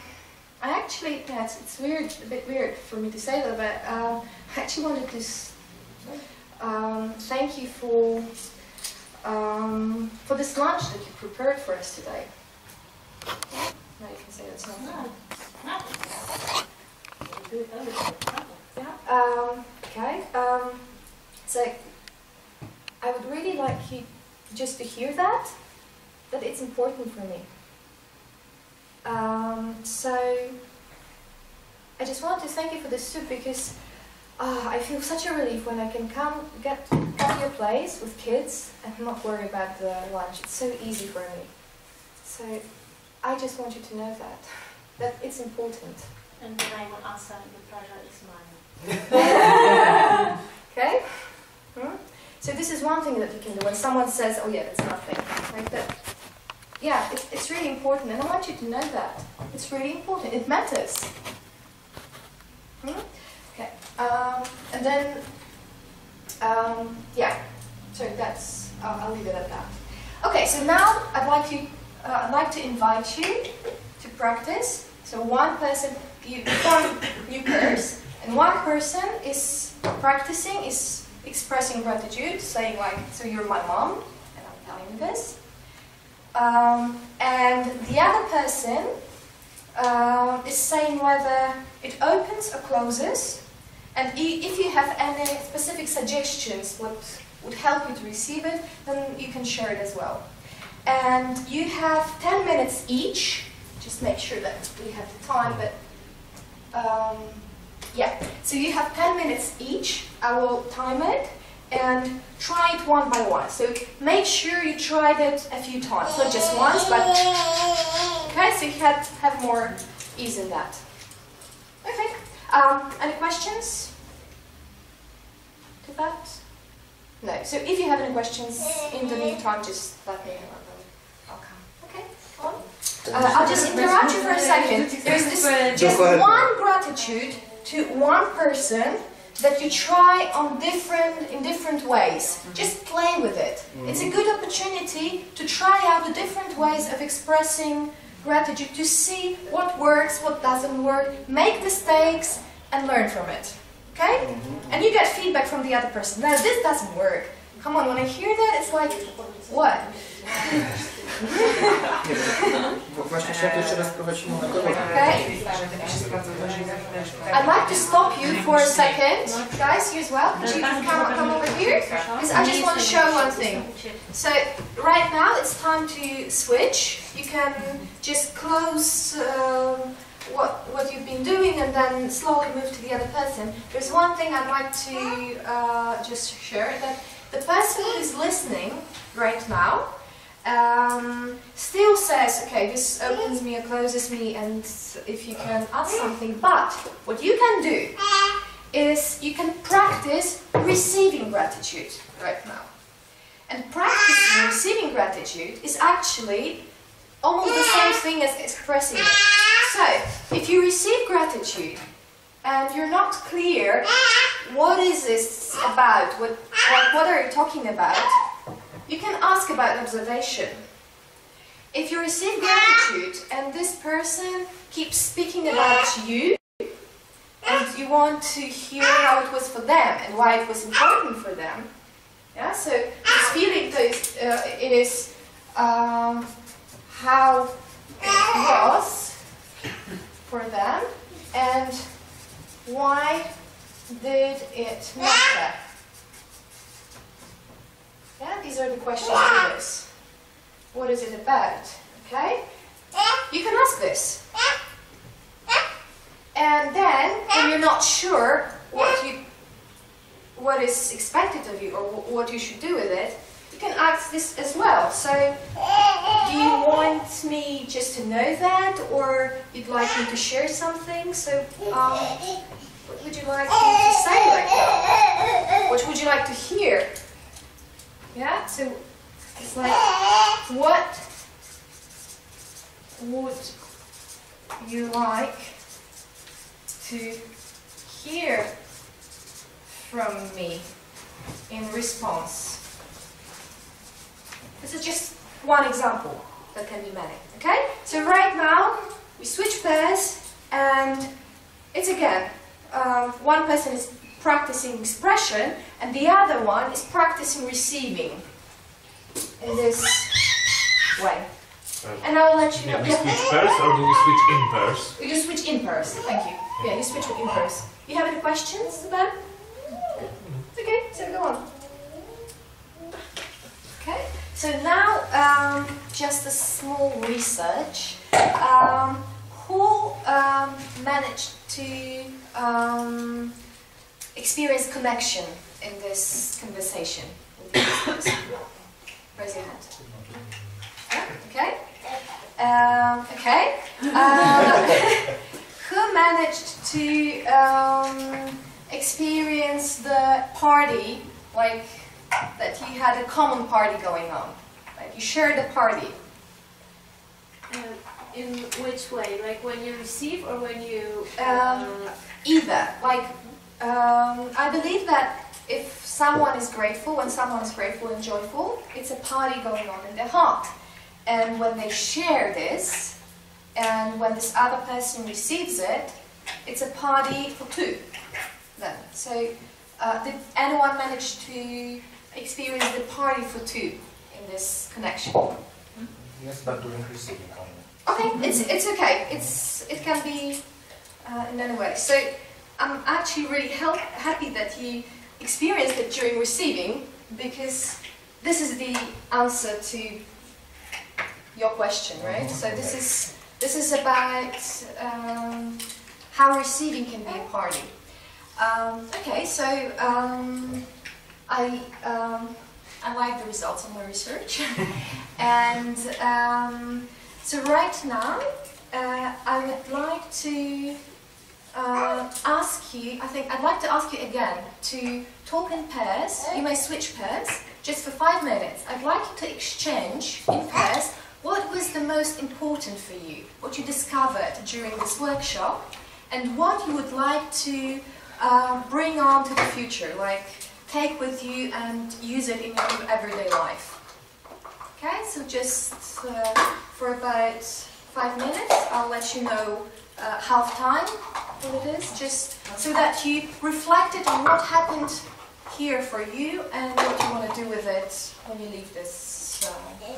actually, it's weird, a bit weird for me to say that, but I actually wanted to thank you for this lunch that you prepared for us today. Now you can say that's not okay. So I would really like you just to hear that it's important for me. So I just want to thank you for the soup, because I feel such a relief when I can come to your place with kids and not worry about the lunch. It's so easy for me. So I just want you to know that it's important. And then I will answer, the pleasure is mine. Okay? So this is one thing that you can do when someone says, oh yeah, that's nothing, like that. Yeah, it's really important, and I want you to know that. It's really important, it matters. Okay, and then, yeah, so that's, I'll leave it at that. Okay, so now I'd like to invite you to practice. So one person, you form new pairs, and one person is practicing, is expressing gratitude, saying like, so you're my mom, and I'm telling you this. And the other person is saying whether it opens or closes, and if you have any specific suggestions what would help you to receive it, then you can share it as well. And you have 10 minutes each. Just make sure that we have the time, but yeah. So you have 10 minutes each. I will time it. And try it one by one. So make sure you tried it a few times, not just once, but okay. So you have more ease in that. Okay. Any questions to that? No. So if you have any questions in the meantime, just let me know. I'll come. Okay. Come on. I'll just interrupt you for a second. There's this just one gratitude to one person. that you try on in different ways. Just play with it. It's a good opportunity to try out the different ways of expressing gratitude, to see what works, what doesn't work, make mistakes and learn from it. Okay? And you get feedback from the other person. No, this doesn't work. Come on, when I hear that, it's like, what? Właśnie chciałem jeszcze raz spróbować metodologię. Okay. I'd like to stop you for a second. Guys, you as well. Could you come over here? Because I just want to show one thing. So, right now it's time to switch. You can just close what you've been doing and then slowly move to the other person. There's one thing I'd like to just share, that the person who's listening right now still says, okay, this opens me or closes me, and if you can add something, but what you can do is you can practice receiving gratitude right now. And practicing receiving gratitude is actually almost the same thing as expressing it. So, if you receive gratitude and you're not clear what is this about, what are you talking about, you can ask about observation. If you receive gratitude and this person keeps speaking about you, and you want to hear how it was for them and why it was important for them, yeah. So this feeling it is how it was for them and why did it matter. Yeah, these are the questions for this. What is it about? Okay? You can ask this. And then, when you're not sure what is expected of you or what you should do with it, you can ask this as well. So, do you want me just to know that, or you'd like me to share something? So, what would you like me to say right now? What would you like to hear? Yeah, so it's like, what would you like to hear from me in response? This is just one example that can be many, okay? So right now, we switch pairs, and it's again, one person is practicing expression, and the other one is practicing receiving in this way. And I will let you know. Do we switch pairs or do we switch in pairs? You switch in pairs, thank you. Yeah, you switch in pairs. You have any questions about it? Okay, so go on. Okay, so now just a small research. Who managed to experience connection in this conversation with the listeners? Raise your hand. Yeah, okay. Who managed to experience the party, like that you had a common party going on? Like you shared a party. In which way? Like when you receive or when you... Either. Like, I believe that if someone is grateful, when someone is grateful and joyful, it's a party going on in their heart. And when they share this, and when this other person receives it, it's a party for two. Then. So, did anyone manage to experience the party for two in this connection? Yes, but during receiving only. Okay, it's okay. It can be in any way. So I'm actually really happy that you experienced it during receiving, because this is the answer to your question, right? So this is about how receiving can be a party. Okay, so I like the results of my research, and so right now I would like to ask you. I'd like to ask you again to talk in pairs. You may switch pairs just for 5 minutes. I'd like you to exchange in pairs what was the most important for you, what you discovered during this workshop, and what you would like to bring on to the future, like take with you and use it in your everyday life. Okay, so just for about 5 minutes, I'll let you know half time what it is, just so that you reflected on what happened here for you and what you want to do with it when you leave this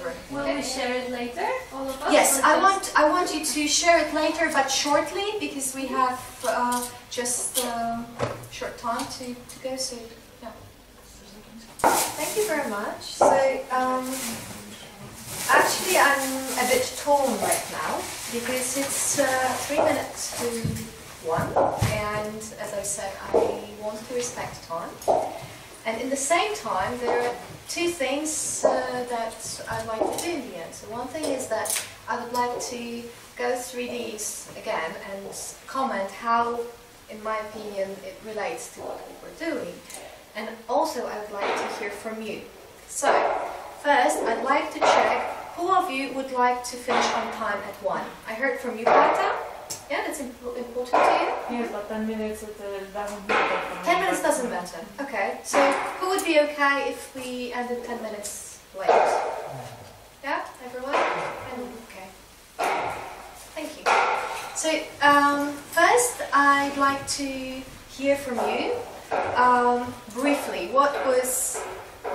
room. Will we share it later, all of us? Yes, I want you to share it later, but shortly, because we have just short time to go. So, yeah. Thank you very much. So, actually, I'm a bit torn right now because it's 3 minutes to 1, and as I said, I want to respect time. And in the same time, there are 2 things that I'd like to do in the end. So one thing is that I would like to go through these again and comment how, in my opinion, it relates to what we're doing. And also I would like to hear from you. So, first I'd like to check who of you would like to finish on time at 1. I heard from you, Paca. Yeah, that's important to you? Yes, but 10 minutes it doesn't matter. 10 minutes doesn't matter. Okay, so who would be okay if we ended 10 minutes late? Yeah, everyone? Okay. Thank you. So, first I'd like to hear from you briefly. What was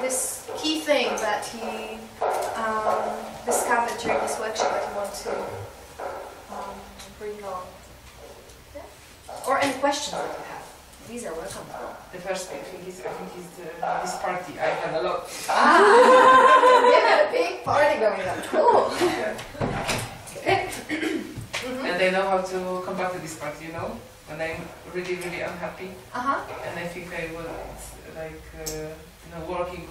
this key thing that you discovered during this workshop that you want to bring on? Yeah? Or any questions that you have? These are welcome. The first thing is, I think, is this party. I had a lot. You had a big party going on. Cool. Okay. And I know how to come back to this party, you know, when I'm really, really unhappy. And I think I will, like, you know, working,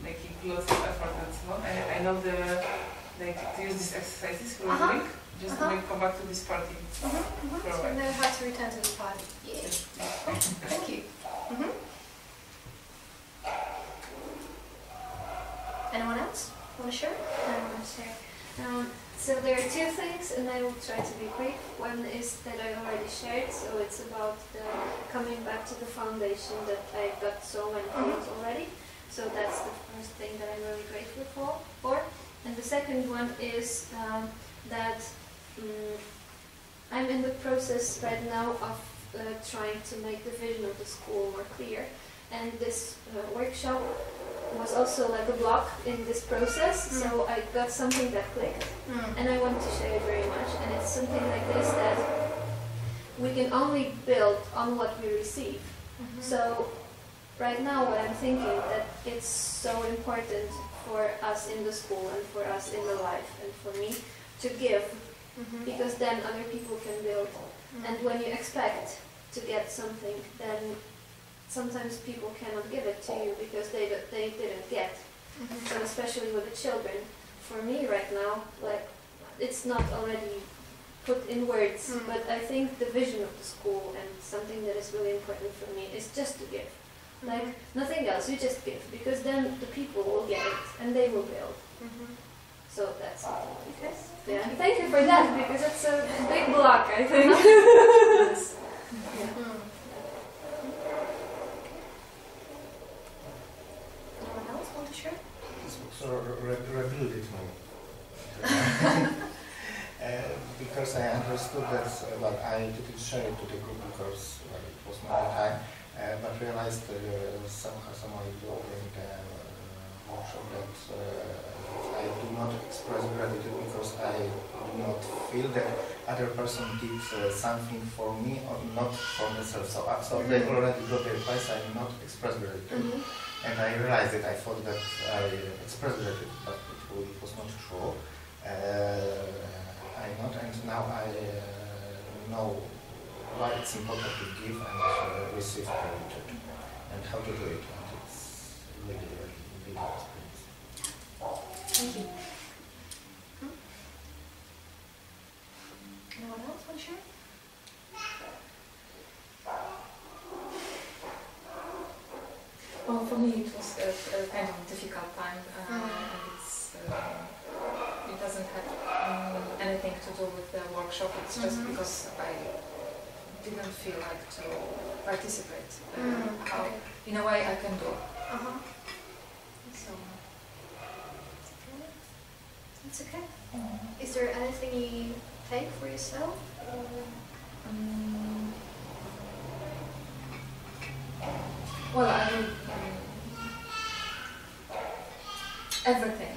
making lots of effort and so on. I know to use these exercises for a week, just to come back to this party. So you know how to return to the party. Yeah. Thank you. Anyone else want to share? I want to share. So there are 2 things, and I will try to be quick. One is that I already shared, so it's about coming back to the foundation that I got so many things already. So that's the first thing that I'm really grateful for. And the second one is that I'm in the process right now of trying to make the vision of the school more clear. And this workshop was also like a block in this process, so I got something that clicked, and I want to share it very much. And it's something like this, that we can only build on what we receive. So right now what I'm thinking, that it's so important for us in the school and for us in the life and for me to give, because then other people can build. And when you expect to get something, then sometimes people cannot give it to you because they didn't get. So especially with the children, for me right now, like, it's not already put in words, but I think the vision of the school and something that is really important for me is just to give. Like, nothing else, you just give, because then the people will get it and they will build. So that's it. Yeah, thank you for that, because it's a big block, I think. Anyone else want to share? So rebuild it more. Because I understood that, well, I didn't share it to the group because, well, it was not the time, but realized somehow during the workshop that I do not express gratitude because I do not feel that other person did something for me or not for themselves. So they already got their price, I do not express gratitude. And I realized that I thought that I expressed gratitude, but it was not true. I not, and now I know why it's important to give and receive gratitude, and how to do it. And it's really, really big experience. Thank you. Anyone else want to share? Well, for me it was a kind of difficult time, and it doesn't have anything to do with the workshop. It's just because I didn't feel like to participate. How, in a way, I can do. So. It's okay. Is there anything you take for yourself? Well, I would, everything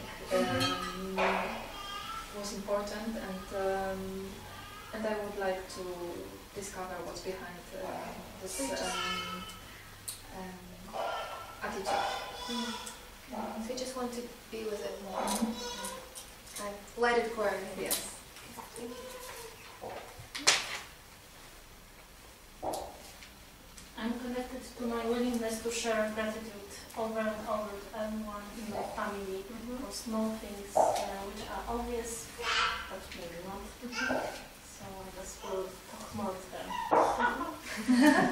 was important, and I would like to discover what's behind this attitude. So you just want to be with it more and let it grow. Yes. I'm connected to my willingness to share gratitude over and over to everyone in my family for small things which are obvious, but maybe not. So I just will talk more to them.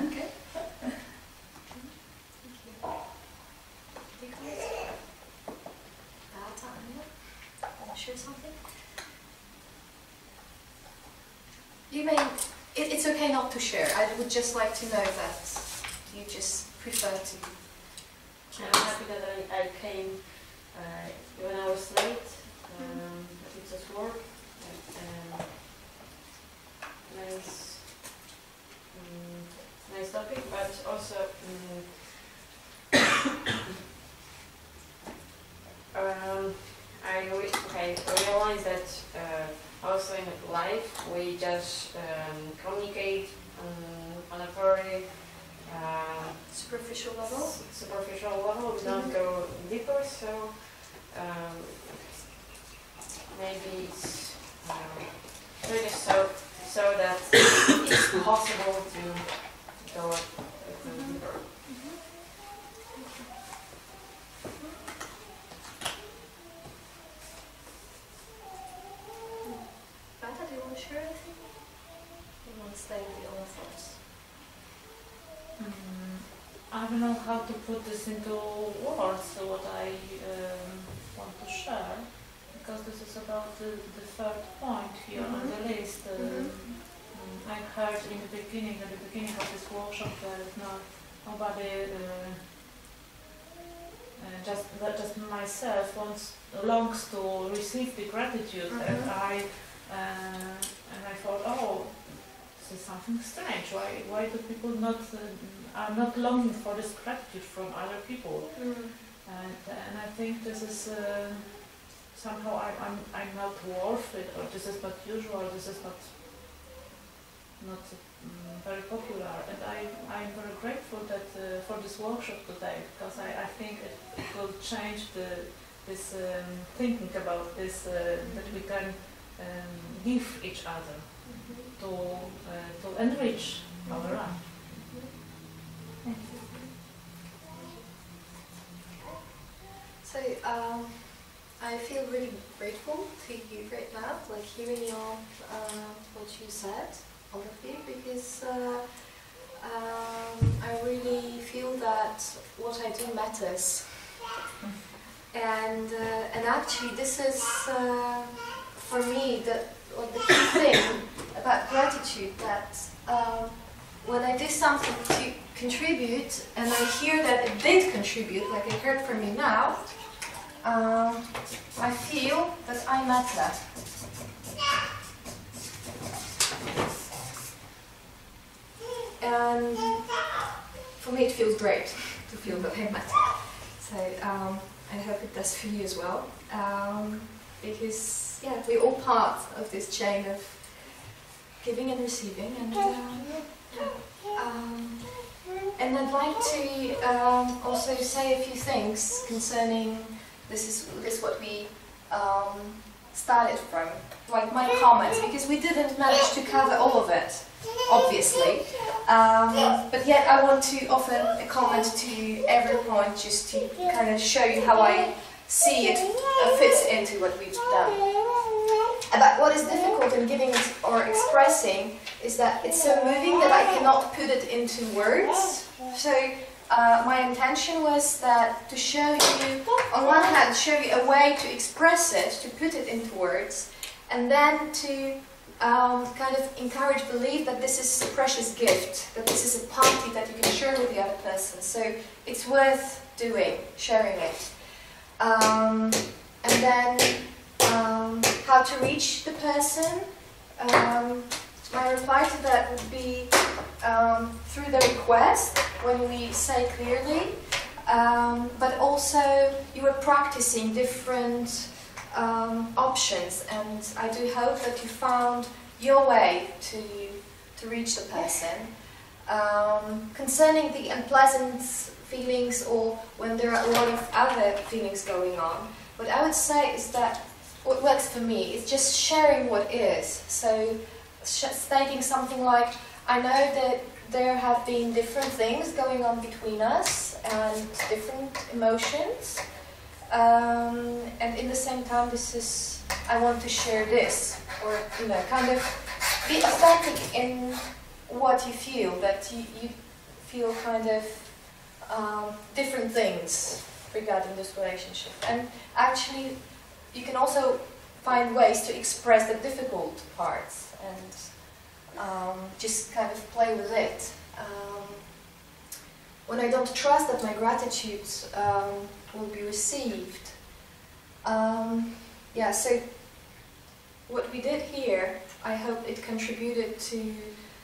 Okay. Thank you. Want to share something? You mean it's okay not to share? I would just like to know that you just prefer to. I'm happy that I came when I was late. That it's at work. Nice topic, but also I realize that also in life we just communicate on a very Superficial level? Superficial level, we don't go deeper, so maybe it's really so that it's possible to go deeper. Beata, do you want to share anything? You want to stay with your own thoughts? I don't know how to put this into words, what I want to share, because this is about the third point here on the list. I heard in the beginning, at the beginning of this workshop, that nobody, just myself longs to receive the gratitude, and I thought, oh, this is something strange. Why do people are not longing for this gratitude from other people? And I think this is somehow I'm not worth it, or this is not usual. This is not very popular, and I'm very grateful that for this workshop today, because I think it will change this thinking about this, that we can give each other to enrich our life. Thank you. So I feel really grateful to you right now, like hearing your what you said, all of you, because I really feel that what I do matters, and actually this is for me the key thing about gratitude, that when I do something to contribute and I hear that it did contribute, like I heard from you now, I feel that I matter. And for me it feels great to feel that I matter. So I hope it does for you as well. Because yeah, we're all part of this chain of giving and receiving, and I'd like to also say a few things concerning this is what we started from, like my comments, because we didn't manage to cover all of it, obviously, but yet I want to offer a comment to every point, just to kind of show you how I see it fits into what we've done. But what is difficult in giving or expressing is that it's so moving that I cannot put it into words. So my intention was that to show you, on one hand, show you a way to express it, to put it into words, and then to kind of encourage belief that this is a precious gift, that this is a party that you can share with the other person. So it's worth doing, sharing it. And then how to reach the person. My reply to that would be through the request, when we say clearly, but also you were practicing different options, and I do hope that you found your way to reach the person. Concerning the unpleasant feelings, or when there are a lot of other feelings going on, what I would say is that what works for me is just sharing what is. So stating something like, I know that there have been different things going on between us and different emotions, and in the same time I want to share this, or kind of be authentic in what you feel, that you feel kind of different things regarding this relationship. And actually you can also find ways to express the difficult parts and just kind of play with it. When I don't trust that my gratitude will be received. Yeah, so what we did here, I hope it contributed to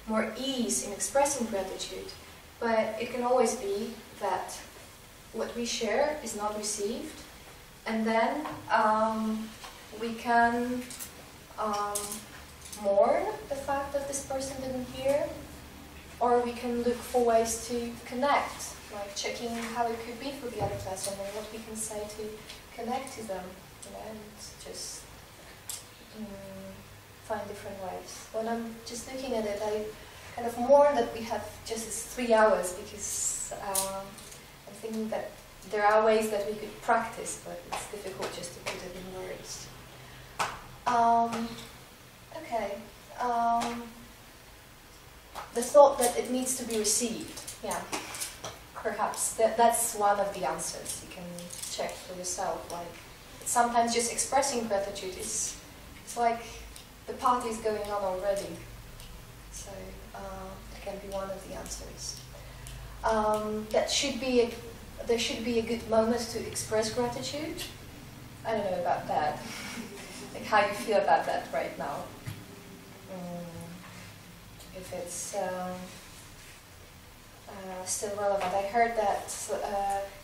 more ease in expressing gratitude, but it can always be that what we share is not received, and then we can mourn the fact that this person didn't hear, or we can look for ways to connect, like checking how it could be for the other person and what we can say to connect to them, and just find different ways. When I'm just looking at it, I kind of mourn that we have just 3 hours, because I'm thinking that there are ways that we could practice, but it's difficult just to put it in words. Okay. The thought that it needs to be received. Yeah. Perhaps that's one of the answers. You can check for yourself. Like, sometimes just expressing gratitude it's like the party is going on already. So it can be one of the answers. There should be a good moment to express gratitude. I don't know about that. Like, how do you feel about that right now? If it's still relevant. I heard that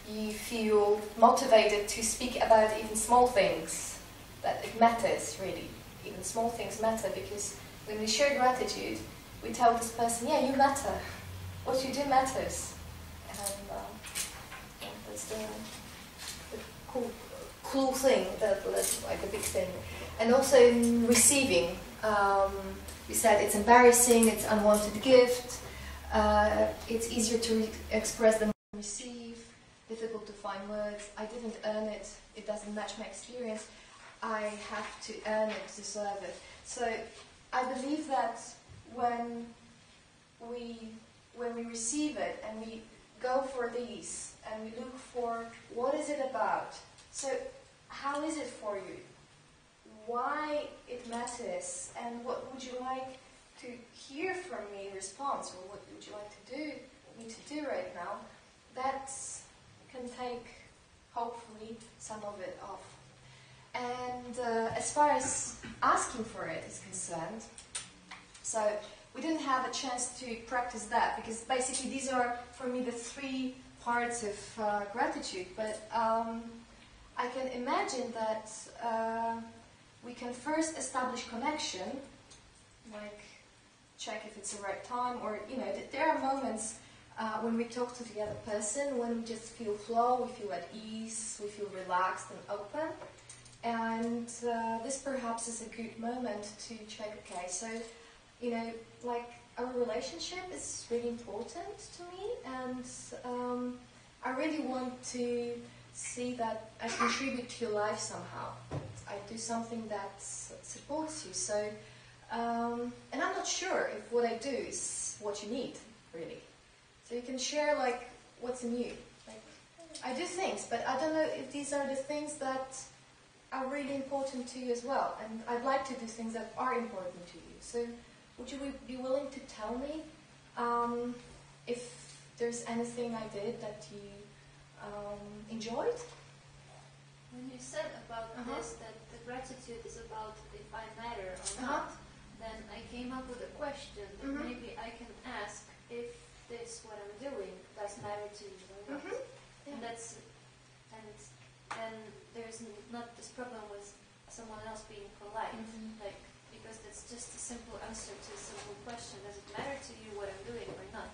you feel motivated to speak about even small things, that it matters really. Even small things matter, because when we share gratitude, we tell this person, yeah, you matter. What you do matters. And that's the cool thing, that's like a big thing. And also in receiving, we said it's embarrassing, it's unwanted gift, it's easier to express than receive, difficult to find words, I didn't earn it, it doesn't match my experience, I have to earn it to deserve it. So I believe that when we receive it and we go for these and we look for what is it about, so how is it for you? Why it matters, and what would you like to hear from me in response, or what would you like me to do right now? That can take, hopefully, some of it off. And as far as asking for it is concerned, so we didn't have a chance to practice that, because basically these are, for me, the 3 parts of gratitude, but I can imagine that we can first establish connection, like check if it's the right time, or there are moments when we talk to the other person, when we just feel flow, we feel at ease, we feel relaxed and open, and this perhaps is a good moment to check, okay, so like our relationship is really important to me, and I really want to see that I contribute to your life somehow. I do something that supports you. So, and I'm not sure if what I do is what you need, really. So you can share like what's in you. Like, I do things, but I don't know if these are the things that are really important to you as well, and I'd like to do things that are important to you. So would you be willing to tell me if there's anything I did that you enjoyed? When you said about this, that the gratitude is about if I matter or not, then I came up with a question that maybe I can ask if this, what I'm doing, does matter to you or not. And then there's not this problem with someone else being polite, like, because that's just a simple answer to a simple question. Does it matter to you what I'm doing or not?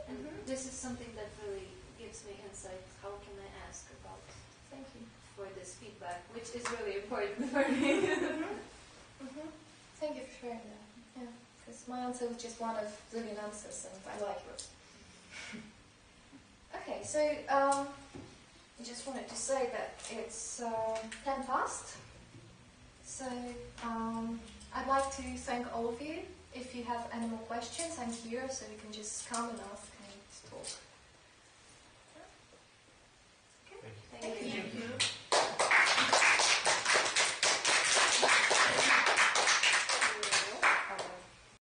And this is something that really gives me insight. How can I ask about? Thank you for this feedback, which is really important for me. Thank you for sharing that. Yeah, because my answer was just one of zillion answers, and I like yours. Okay, so I just wanted to say that it's 10 past. So I'd like to thank all of you. If you have any more questions, I'm here, so you can just come and ask and talk. Okay. Thank you. Thank you.